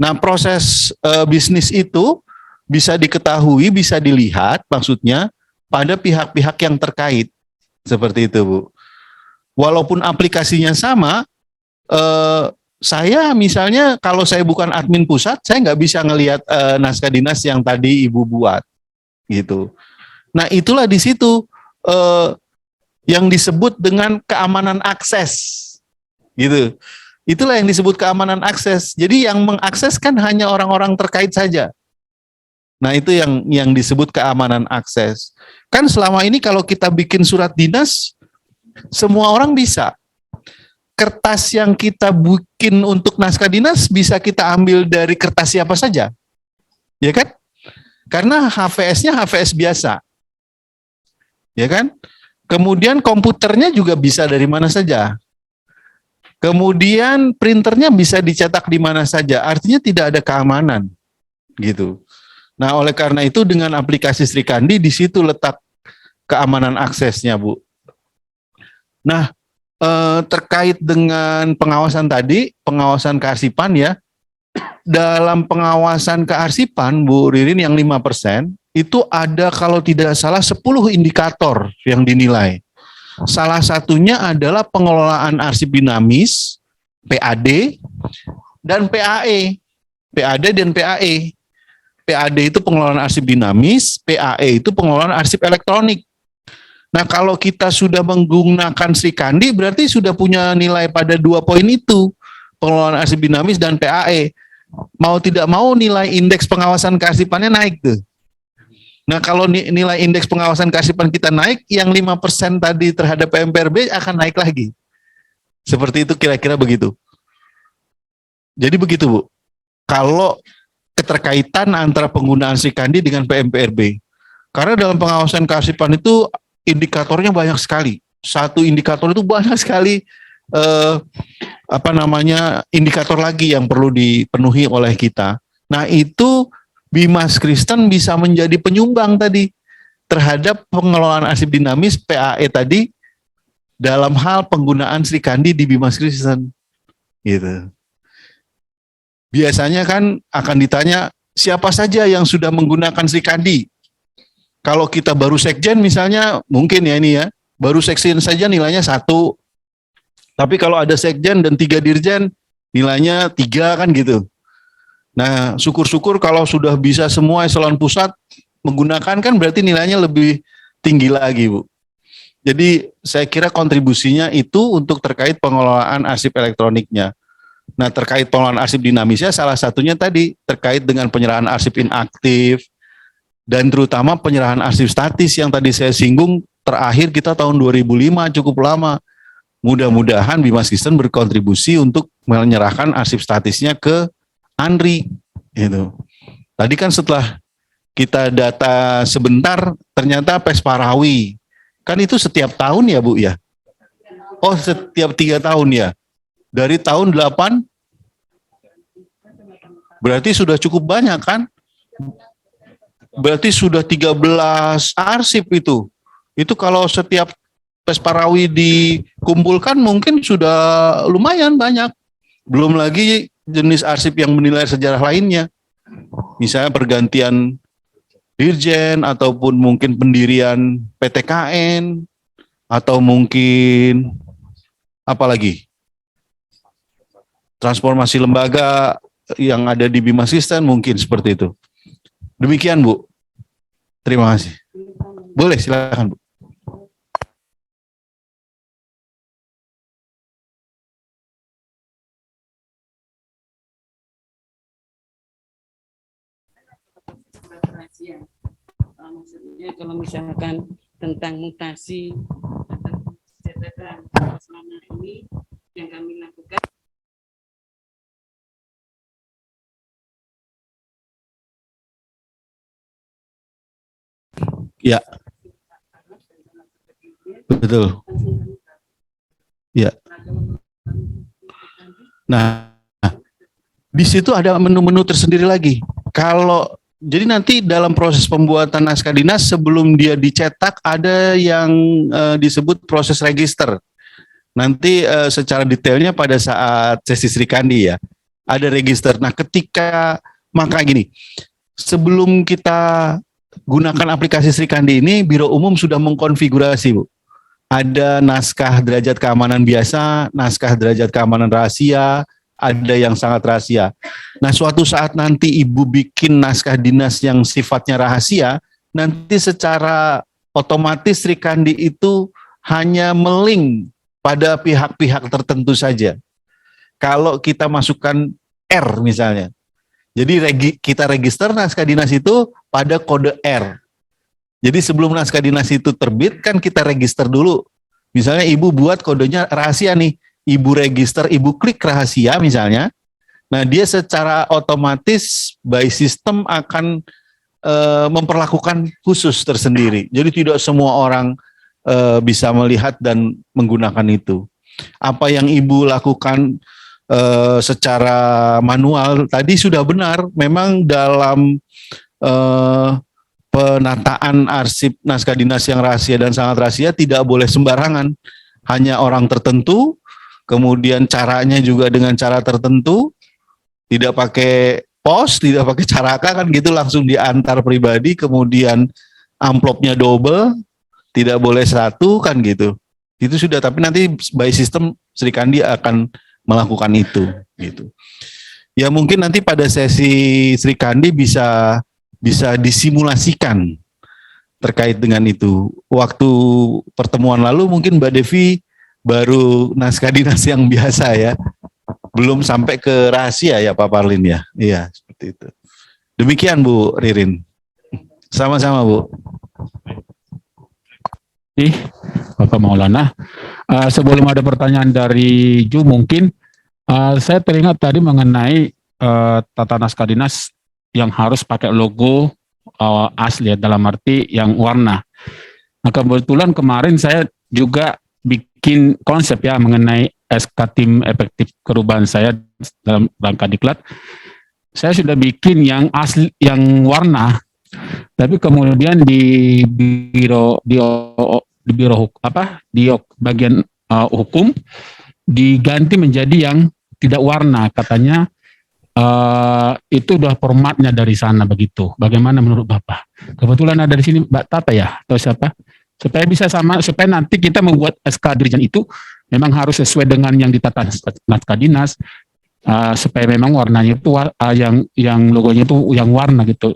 Nah, proses bisnis itu bisa diketahui, bisa dilihat maksudnya pada pihak-pihak yang terkait. Seperti itu, Bu. Walaupun aplikasinya sama, saya misalnya kalau saya bukan admin pusat, saya nggak bisa ngelihat naskah dinas yang tadi Ibu buat, gitu. Nah, itulah di situ yang disebut dengan keamanan akses, gitu. Itulah yang disebut keamanan akses. Jadi yang mengakses kan hanya orang-orang terkait saja. Nah, itu yang disebut keamanan akses. Kan selama ini kalau kita bikin surat dinas, semua orang bisa. Kertas yang kita bikin untuk naskah dinas bisa kita ambil dari kertas siapa saja. Ya kan? Karena HVS-nya HVS biasa. Ya kan? Kemudian komputernya juga bisa dari mana saja. Kemudian printernya bisa dicetak di mana saja. Artinya tidak ada keamanan. Gitu. Nah, oleh karena itu dengan aplikasi Sri Kandi di situ letak keamanan aksesnya, Bu. Nah, terkait dengan pengawasan tadi, pengawasan kearsipan ya, dalam pengawasan kearsipan, Bu Ririn, yang 5%, itu ada kalau tidak salah 10 indikator yang dinilai. Salah satunya adalah pengelolaan arsip dinamis, PAD, dan PAE. PAD dan PAE. PAD itu pengelolaan arsip dinamis, PAE itu pengelolaan arsip elektronik. Nah, kalau kita sudah menggunakan Sri Kandi, berarti sudah punya nilai pada 2 poin itu, pengelolaan arsip dinamis dan PAE. Mau tidak mau nilai indeks pengawasan kearsipannya naik tuh. Nah, kalau nilai indeks pengawasan kearsipan kita naik, yang 5% tadi terhadap PMPRB akan naik lagi. Seperti itu, kira-kira begitu. Jadi begitu, Bu. Kalau keterkaitan antara penggunaan Sri Kandi dengan PMPRB. Karena dalam pengawasan kearsipan itu indikatornya banyak sekali. Satu indikator itu banyak sekali indikator lagi yang perlu dipenuhi oleh kita. Nah, itu Bimas Kristen bisa menjadi penyumbang tadi terhadap pengelolaan arsip dinamis PAE tadi dalam hal penggunaan Sri Kandi di Bimas Kristen. Gitu. Biasanya kan akan ditanya siapa saja yang sudah menggunakan Sri Kandi. Kalau kita baru sekjen misalnya, mungkin ya ini ya, baru sekjen saja nilainya 1. Tapi kalau ada sekjen dan 3 dirjen, nilainya 3 kan gitu. Nah, syukur-syukur kalau sudah bisa semua eselon pusat menggunakan kan berarti nilainya lebih tinggi lagi, Bu. Jadi saya kira kontribusinya itu untuk terkait pengelolaan arsip elektroniknya. Nah, terkait pengelolaan arsip dinamisnya salah satunya tadi terkait dengan penyerahan arsip inaktif, dan terutama penyerahan arsip statis yang tadi saya singgung, terakhir kita tahun 2005, cukup lama. Mudah-mudahan Bimas Kristen berkontribusi untuk menyerahkan arsip statisnya ke ANRI. Gitu. Tadi kan setelah kita data sebentar, ternyata Pesparawi. Kan itu setiap tahun ya, Bu ya? Oh, setiap 3 tahun ya? Dari tahun 8, berarti sudah cukup banyak kan? Berarti sudah 13 arsip itu. Itu kalau setiap Pesparawi dikumpulkan mungkin sudah lumayan banyak. Belum lagi jenis arsip yang menilai sejarah lainnya. Misalnya pergantian dirjen ataupun mungkin pendirian PTKN atau mungkin apa lagi? Transformasi lembaga yang ada di Bimas Kristen mungkin seperti itu. Demikian, Bu. Terima kasih. Boleh, silakan, Bu. Maksudnya kalau misalkan tentang mutasi atau catatan selama ini yang kami lakukan. Ya. Betul. Ya. Nah, di situ ada menu-menu tersendiri lagi. Kalau jadi nanti dalam proses pembuatan naskah dinas sebelum dia dicetak ada yang disebut proses register. Nanti secara detailnya pada saat sesi Sri Kandi ya. Ada register. Nah, maka gini, sebelum kita gunakan aplikasi Sri Kandi ini, Biro Umum sudah mengkonfigurasi, Bu. Ada naskah derajat keamanan biasa, naskah derajat keamanan rahasia, ada yang sangat rahasia. Nah, suatu saat nanti Ibu bikin naskah dinas yang sifatnya rahasia, nanti secara otomatis Sri Kandi itu hanya melink pada pihak-pihak tertentu saja. kalau kita masukkan R misalnya. Jadi kita register naskah dinas itu pada kode R. Jadi sebelum naskah dinas itu terbit kan kita register dulu. Misalnya ibu buat kodenya rahasia nih, ibu register, ibu klik rahasia misalnya. Nah dia secara otomatis by system akan memperlakukan khusus tersendiri. Jadi tidak semua orang bisa melihat dan menggunakan itu. Apa yang ibu lakukan secara manual tadi sudah benar. Memang dalam penataan arsip naskah dinas yang rahasia dan sangat rahasia tidak boleh sembarangan. Hanya orang tertentu, kemudian caranya juga dengan cara tertentu, tidak pakai pos, tidak pakai caraka kan gitu, langsung diantar pribadi, kemudian amplopnya double, tidak boleh satu kan gitu. Itu sudah, tapi nanti by system Sri Kandi akan melakukan itu gitu. Ya mungkin nanti pada sesi Sri Kandi bisa disimulasikan terkait dengan itu. Waktu pertemuan lalu mungkin Mbak Devi baru naskah dinas yang biasa ya. Belum sampai ke rahasia ya Pak Parlin ya. Iya, seperti itu. Demikian Bu Ririn. Sama-sama Bu. Bapak Maulana. Sebelum ada pertanyaan dari Ju, mungkin saya teringat tadi mengenai tata naskah dinas yang harus pakai logo asli ya, dalam arti yang warna. Nah kebetulan kemarin saya juga bikin konsep ya mengenai SK tim efektif perubahan saya dalam rangka diklat. Saya sudah bikin yang asli, yang warna, tapi kemudian di bagian hukum diganti menjadi yang tidak warna, katanya itu udah formatnya dari sana begitu. Bagaimana menurut Bapak? Kebetulan ada di sini Mbak Tata ya atau siapa? Supaya bisa sama, supaya nanti kita membuat SK Dirjen itu memang harus sesuai dengan yang ditata naskah dinas, supaya memang warnanya itu yang logonya itu yang warna gitu.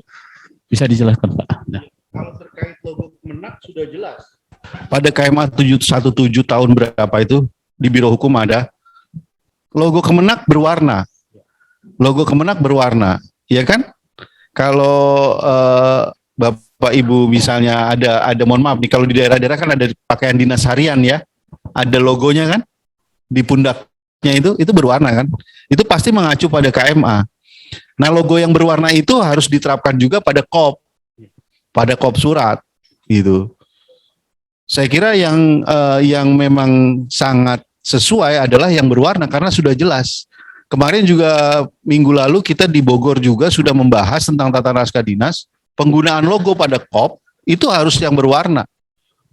Bisa dijelaskan Pak? Nah. Kalau terkait logo Kemenak sudah jelas. Pada KMA 717 tahun berapa itu di Biro Hukum ada logo Kemenak berwarna. Logo Kemenak berwarna, ya kan? Kalau Bapak Ibu misalnya ada mohon maaf nih, kalau di daerah-daerah kan ada pakaian dinas harian ya, ada logonya kan di pundaknya itu berwarna kan? Itu pasti mengacu pada KMA. Nah logo yang berwarna itu harus diterapkan juga pada kop surat gitu. Saya kira yang memang sangat sesuai adalah yang berwarna karena sudah jelas. Kemarin juga minggu lalu kita di Bogor juga sudah membahas tentang tata naskah dinas, penggunaan logo pada kop itu harus yang berwarna,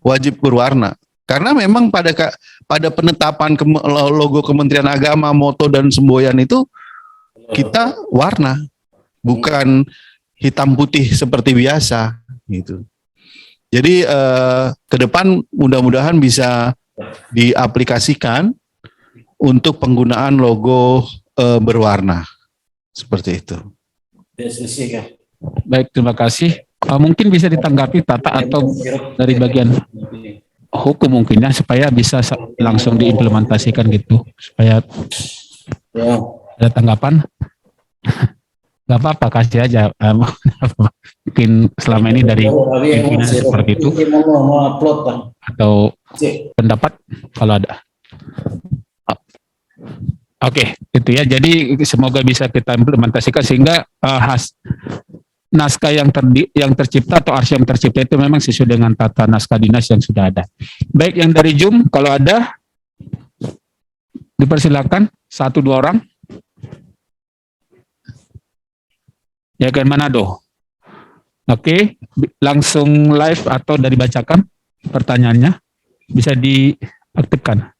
wajib berwarna. Karena memang pada penetapan logo Kementerian Agama, moto dan semboyan itu kita warna, bukan hitam putih seperti biasa gitu. Jadi ke depan mudah-mudahan bisa diaplikasikan untuk penggunaan logo berwarna seperti itu. Baik, terima kasih. Mungkin bisa ditanggapi Tata atau dari bagian hukum mungkin ya, supaya bisa langsung diimplementasikan gitu, supaya ada tanggapan. Gak apa-apa, kasih aja. Mungkin selama ini dari pimpinan seperti itu atau pendapat kalau ada. Oke, itu ya. Jadi semoga bisa kita implementasikan sehingga naskah yang tercipta atau arsip yang tercipta itu memang sesuai dengan tata naskah dinas yang sudah ada. Baik, yang dari Zoom kalau ada dipersilakan 1-2 orang. Ya kan Manado. Oke, langsung live atau dari bacakan pertanyaannya bisa diaktifkan.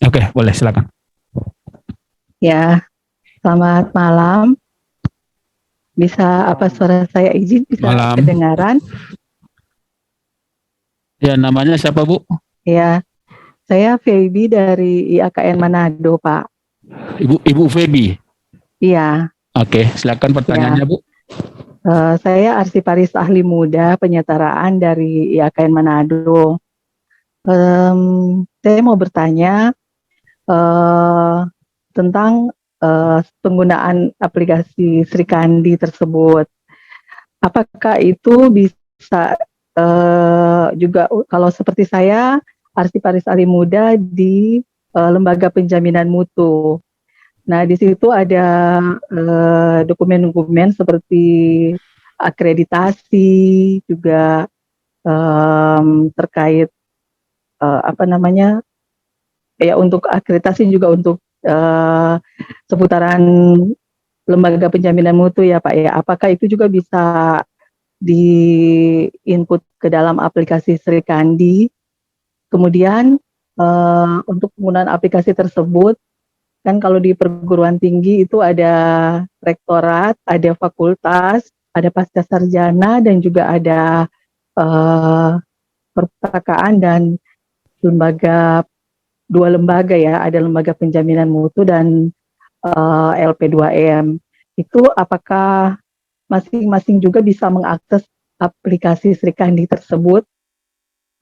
Oke, boleh silakan. Ya, selamat malam. Bisa apa suara saya izin bisa Malam. kedengaran? Ya, namanya siapa Bu? Ya, saya Feby dari IAKN Manado, Pak. Ibu Feby. Iya. Oke, silakan pertanyaannya Bu. Saya arsiparis ahli muda penyetaraan dari IAKN Manado. Saya mau bertanya, tentang penggunaan aplikasi Sri Kandi tersebut. Apakah itu bisa juga kalau seperti saya Arsiparis Ali Muda di Lembaga Penjaminan Mutu. Nah, di situ ada dokumen-dokumen seperti akreditasi, juga terkait ya untuk akreditasi juga untuk seputaran lembaga penjaminan mutu ya Pak ya. Apakah itu juga bisa di input ke dalam aplikasi Sri Kandi? Kemudian untuk penggunaan aplikasi tersebut, kan kalau di perguruan tinggi itu ada rektorat, ada fakultas, ada pasca sarjana, dan juga ada perpustakaan dan dua lembaga ya, ada lembaga penjaminan mutu dan LP2M. Itu apakah masing-masing juga bisa mengakses aplikasi Sri Kandi tersebut,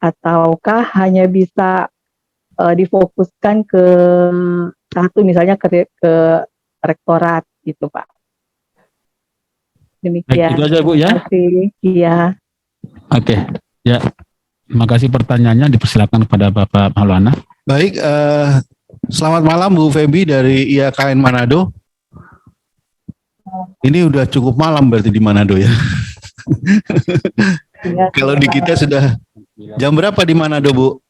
ataukah hanya bisa difokuskan ke satu, misalnya ke rektorat gitu Pak? Baik, Demikian. itu aja Bu ya. Terima kasih. Iya. Oke, ya. Terima kasih pertanyaannya, dipersilakan kepada Bapak Maulana. Baik, selamat malam Bu Feby dari IAKN Manado. Ini udah cukup malam berarti di Manado ya. Iya, Kalau di kita sudah jam berapa di Manado Bu?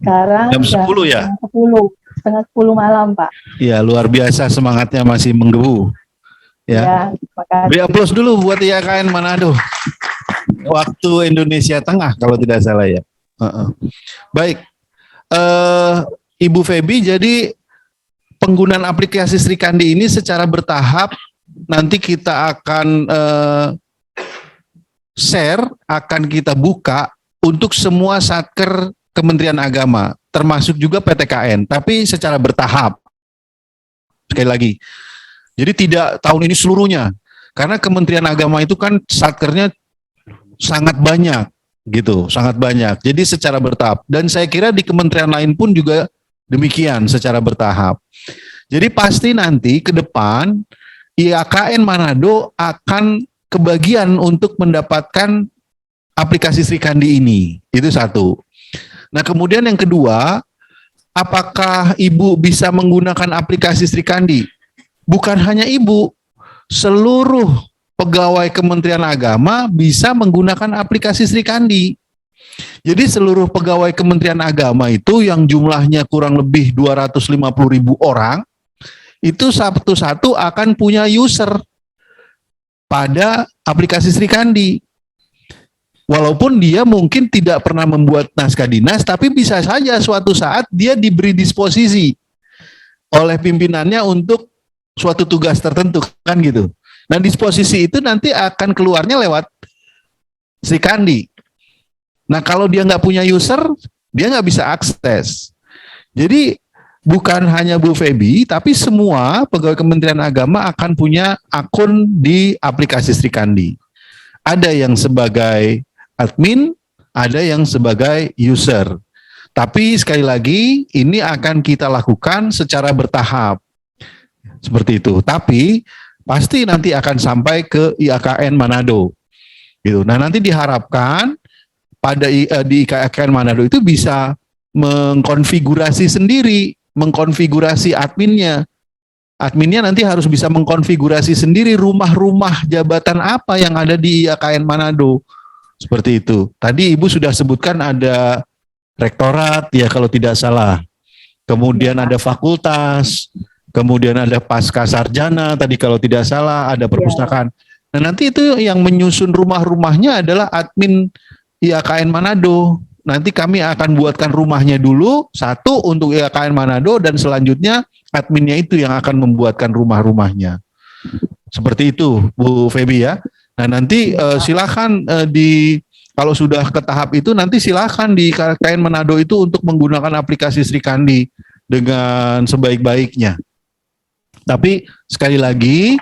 sekarang Jam 10 ya? setengah 10 malam Pak. Ya, luar biasa semangatnya masih menggebu. Ya. Ya, terima kasih. Beri aplaus dulu buat IAKN Manado. Waktu Indonesia Tengah kalau tidak salah ya. Baik, Ibu Feby, jadi penggunaan aplikasi Sri Kandi ini secara bertahap nanti kita akan share, akan kita buka untuk semua satker Kementerian Agama, termasuk juga PTKN, tapi secara bertahap. Sekali lagi, jadi tidak tahun ini seluruhnya, karena Kementerian Agama itu kan satkernya sangat banyak, gitu, sangat banyak. Jadi secara bertahap, dan saya kira di kementerian lain pun juga demikian secara bertahap. Jadi pasti nanti ke depan IAKN Manado akan kebagian untuk mendapatkan aplikasi Sri Kandi ini. Itu satu. Nah, kemudian yang kedua, apakah Ibu bisa menggunakan aplikasi Sri Kandi? Bukan hanya Ibu, seluruh pegawai Kementerian Agama bisa menggunakan aplikasi Sri Kandi. Jadi seluruh pegawai Kementerian Agama itu yang jumlahnya kurang lebih 250.000 orang, itu satu-satu akan punya user pada aplikasi Sri Kandi. Walaupun dia mungkin tidak pernah membuat naskah dinas, tapi bisa saja suatu saat dia diberi disposisi oleh pimpinannya untuk suatu tugas tertentu, kan gitu. Nah, disposisi itu nanti akan keluarnya lewat Sri Kandi. Nah, kalau dia nggak punya user, dia nggak bisa akses. Jadi bukan hanya Bu Feby, tapi semua pegawai Kementerian Agama akan punya akun di aplikasi Sri Kandi. Ada yang sebagai admin, ada yang sebagai user. Tapi sekali lagi, ini akan kita lakukan secara bertahap. Seperti itu. Tapi pasti nanti akan sampai ke IAKN Manado. Gitu. Nah, nanti diharapkan pada di IAKN Manado itu bisa mengkonfigurasi sendiri, mengkonfigurasi adminnya. Adminnya nanti harus bisa mengkonfigurasi sendiri rumah-rumah jabatan apa yang ada di IAKN Manado. Seperti itu. Tadi Ibu sudah sebutkan ada rektorat, ya kalau tidak salah. Kemudian ada fakultas, kemudian ada pasca sarjana, tadi kalau tidak salah, ada perpustakaan. Nah, nanti itu yang menyusun rumah-rumahnya adalah admin IAKN Manado. Nanti kami akan buatkan rumahnya dulu, satu untuk IAKN Manado, dan selanjutnya adminnya itu yang akan membuatkan rumah-rumahnya. Seperti itu, Bu Feby ya. Nah, nanti silakan kalau sudah ke tahap itu, nanti silakan di IAKN Manado itu untuk menggunakan aplikasi Sri Kandi dengan sebaik-baiknya. Tapi sekali lagi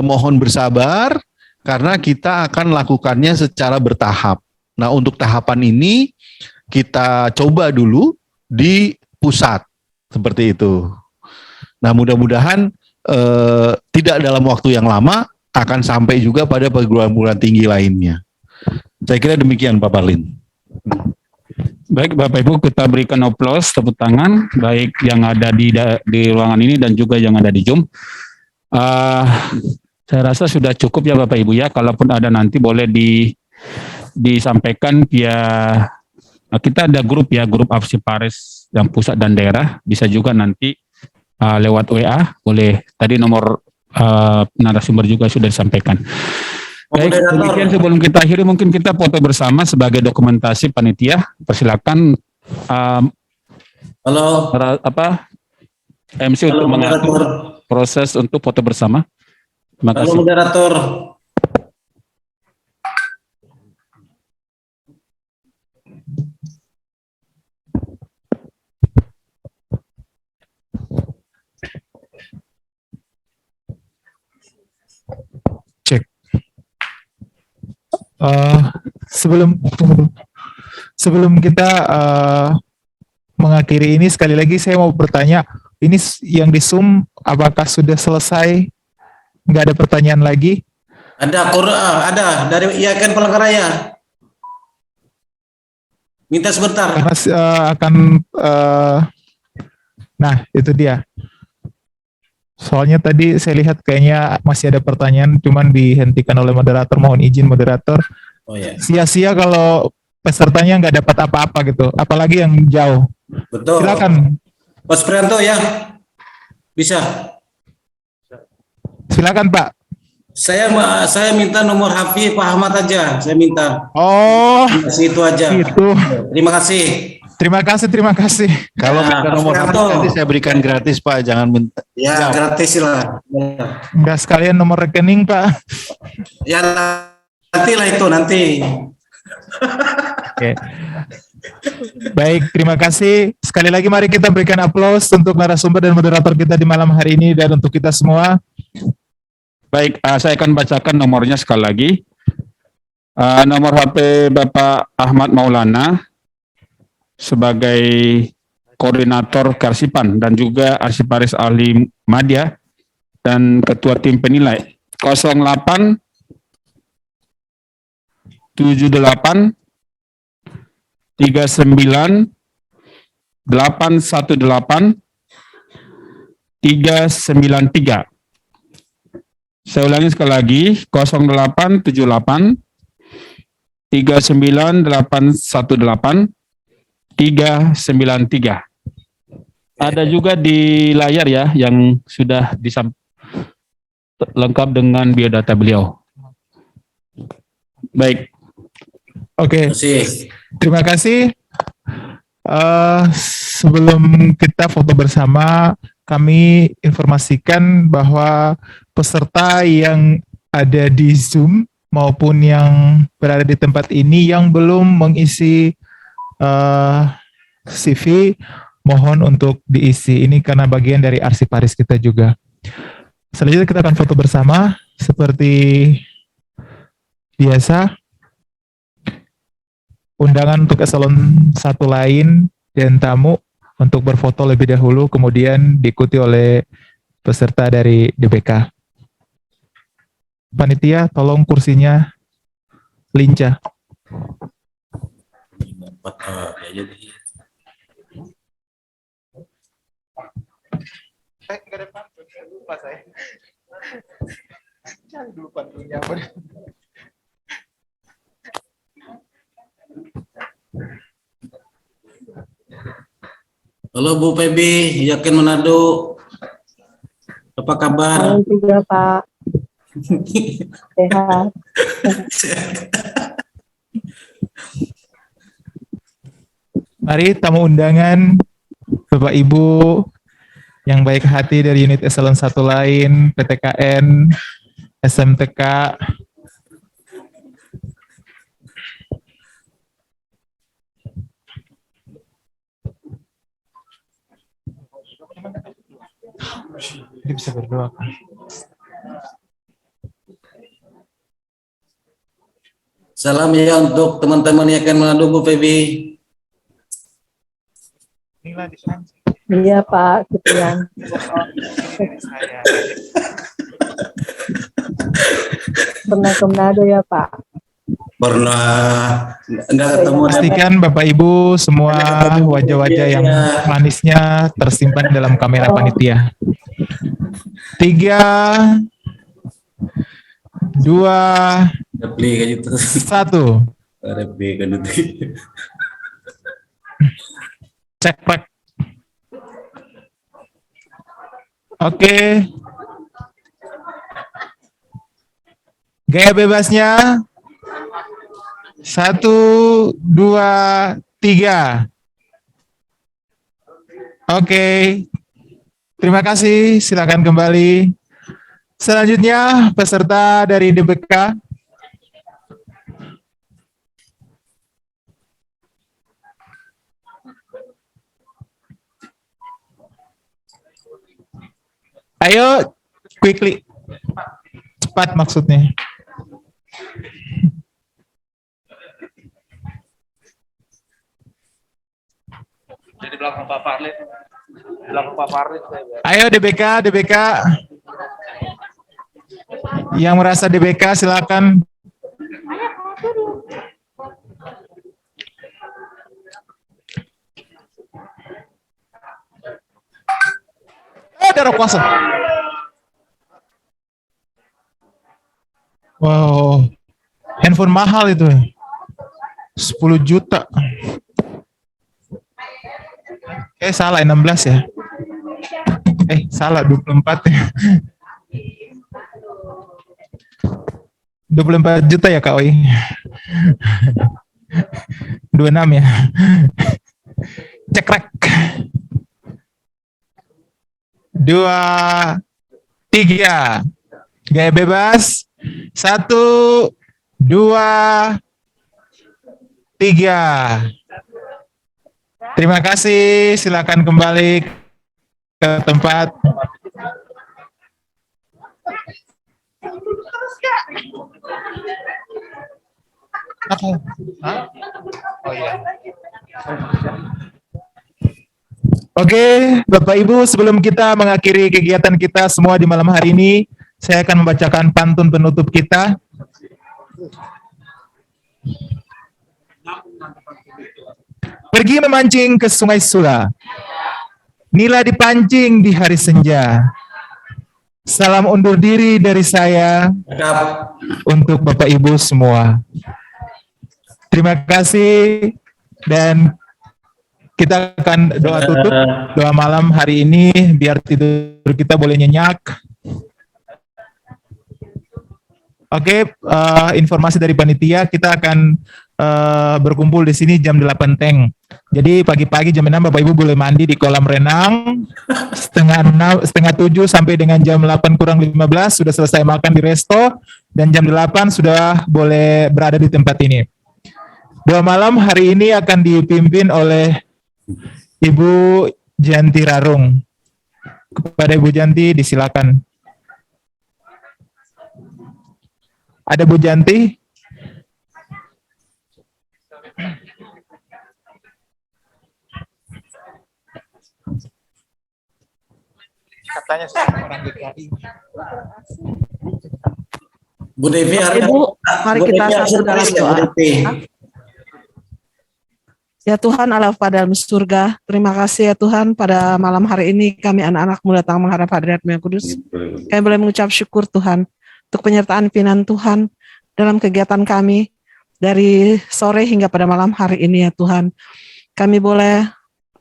mohon bersabar karena kita akan lakukannya secara bertahap. Nah, untuk tahapan ini kita coba dulu di pusat. Seperti itu. Nah, mudah-mudahan tidak dalam waktu yang lama akan sampai juga pada perguruan tinggi lainnya. Saya kira demikian, Pak Parlin. Baik, Bapak Ibu, kita berikan aplaus, tepuk tangan, baik yang ada di ruangan ini dan juga yang ada di Zoom. Saya rasa sudah cukup ya Bapak Ibu ya. Kalaupun ada nanti boleh disampaikan via kita ada grup ya, grup Arsiparis yang pusat dan daerah. Bisa juga nanti lewat WA, boleh. Tadi nomor narasumber juga sudah disampaikan. Baik, demikian sebelum kita akhiri mungkin kita foto bersama sebagai dokumentasi panitia. Persilakan Halo, MC untuk mengatur moderator. proses untuk foto bersama. Terima Halo kasih. moderator. Sebelum kita mengakhiri ini, sekali lagi saya mau bertanya, ini yang di Zoom apakah sudah selesai? Nggak ada pertanyaan lagi? Ada dari IAKN Palangkaraya. Minta sebentar. Karena nah itu dia. Soalnya tadi saya lihat kayaknya masih ada pertanyaan, cuman dihentikan oleh moderator. Mohon izin moderator. Oh ya. Sia-sia kalau pesertanya nggak dapat apa-apa gitu, apalagi yang jauh. Betul. Silakan. Mas Prianto ya. Bisa. Silakan Pak. Saya minta nomor HP Pak Ahmad aja. Saya minta. Oh, Itu aja. itu. Terima kasih. Terima kasih. Kalau Ya, minta nomor HP nanti saya berikan gratis, Pak. Jangan minta. Ya, gratis lah. Ya. Enggak sekalian nomor rekening Pak. Ya nantilah itu nanti. Oke. Baik, terima kasih. Sekali lagi mari kita berikan aplaus untuk narasumber dan moderator kita di malam hari ini dan untuk kita semua. Baik, saya akan bacakan nomornya sekali lagi. Nomor HP Bapak Ahmad Maulana sebagai koordinator Karsipan dan juga Arsiparis Ahli Madya dan Ketua Tim Penilai 08 78 39 818 393. Saya ulangi sekali lagi, 0878 39818 393. Ada juga di layar ya yang sudah lengkap dengan biodata beliau. Baik. Oke. Terima kasih. Terima kasih. Sebelum kita foto bersama, kami informasikan bahwa peserta yang ada di Zoom maupun yang berada di tempat ini yang belum mengisi CV, mohon untuk diisi. Ini karena bagian dari Arsiparis kita juga. Selanjutnya kita akan foto bersama seperti biasa. Undangan untuk eselon 1 lain dan tamu untuk berfoto lebih dahulu, kemudian diikuti oleh peserta dari DBK. Panitia, tolong kursinya lincah. Halo Bu Febi, Yakin Manado. Apa kabar? Halo juga Pak. Sehat. Mari tamu undangan, Bapak Ibu yang baik hati dari unit eselon 1 lain, PTKN, SMTK, ini bisa berdoa. Salam ya untuk teman-teman Yakin Manado Bu Febi. Inilah di sana. Iya Pak, Supriyanto. Pernah ke Manado ya Pak? Pernah enggak ketemu. Pastikan Bapak Ibu semua wajah-wajah yang manisnya tersimpan dalam kamera panitia. 3, 2, Repli kayak gitu. 1. Repli kan itu. Cek rek. Oke. Gaya bebasnya 1, 2, 3. Oke. Terima kasih. Silakan kembali. Selanjutnya peserta dari DBK. Ayo, quickly. Cepat maksudnya. Jadi belakang Pak Parlit. Belakang Pak Parlit. Ayo DBK. Yang merasa DBK silakan. Darah puasa. Wow, handphone mahal itu. 10 juta. Salah 16 ya. Salah 24 ya. 24 juta ya Kak Oi. 26 ya. Cek rek. 2, 3. Gaya bebas. 1, 2, 3. Terima kasih. Silakan kembali ke tempat. Oh iya. Oke, Bapak Ibu, sebelum kita mengakhiri kegiatan kita semua di malam hari ini, saya akan membacakan pantun penutup kita. Pergi memancing ke Sungai Sula, nila dipancing di hari senja. Salam undur diri dari saya untuk Bapak Ibu semua. Terima kasih dan kita akan doa tutup, doa malam hari ini biar tidur kita boleh nyenyak. Oke, informasi dari panitia, kita akan berkumpul di sini jam 8 teng. Jadi pagi-pagi jam 6 Bapak Ibu boleh mandi di kolam renang. Setengah 7 sampai dengan jam 8 kurang 15 sudah selesai makan di resto, dan jam 8 sudah boleh berada di tempat ini. Doa malam hari ini akan dipimpin oleh Ibu Janti Rarung. Kepada Ibu Janti disilakan. Ada Bu Janti? Katanya orang DKI. Bu Devi, Ibu, mari kita satu dalam doa. Ya Tuhan Allah pada dalam surga, terima kasih ya Tuhan pada malam hari ini kami anak-anakmu datang menghadap hadirat-Mu yang kudus. Kami boleh mengucap syukur Tuhan untuk penyertaan pimpinan Tuhan dalam kegiatan kami dari sore hingga pada malam hari ini ya Tuhan. Kami boleh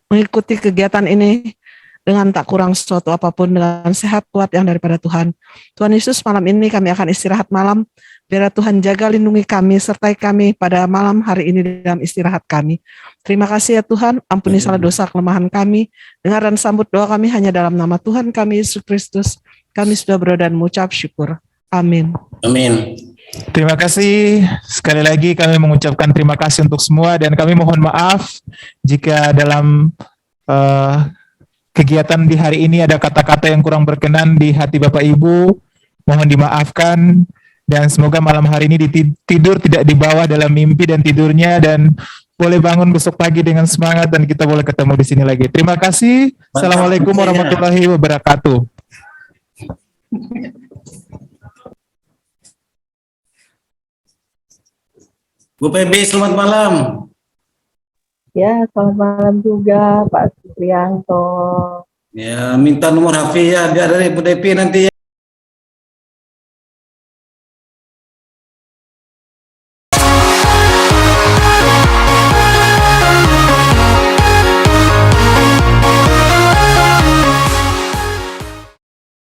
mengikuti kegiatan ini dengan tak kurang sesuatu apapun, dengan sehat kuat yang daripada Tuhan. Tuhan Yesus, malam ini kami akan istirahat malam. Biar Tuhan jaga lindungi kami, sertai kami pada malam hari ini dalam istirahat kami. Terima kasih ya Tuhan, ampuni salah dosa kelemahan kami. Dengar dan sambut doa kami hanya dalam nama Tuhan kami Yesus Kristus. Kami sudah berdoa dan mengucap syukur. Amin. Amin. Terima kasih. Sekali lagi kami mengucapkan terima kasih untuk semua, dan kami mohon maaf jika dalam kegiatan di hari ini ada kata-kata yang kurang berkenan di hati Bapak Ibu. Mohon dimaafkan. Dan semoga malam hari ini tidur tidak dibawa dalam mimpi dan tidurnya, dan boleh bangun besok pagi dengan semangat dan kita boleh ketemu di sini lagi. Terima kasih. Assalamualaikum warahmatullahi wabarakatuh. Bu PB, selamat malam. Ya, selamat malam juga Pak Supriyanto. Ya, minta nomor HP ya, biar dari Bu DP nanti ya.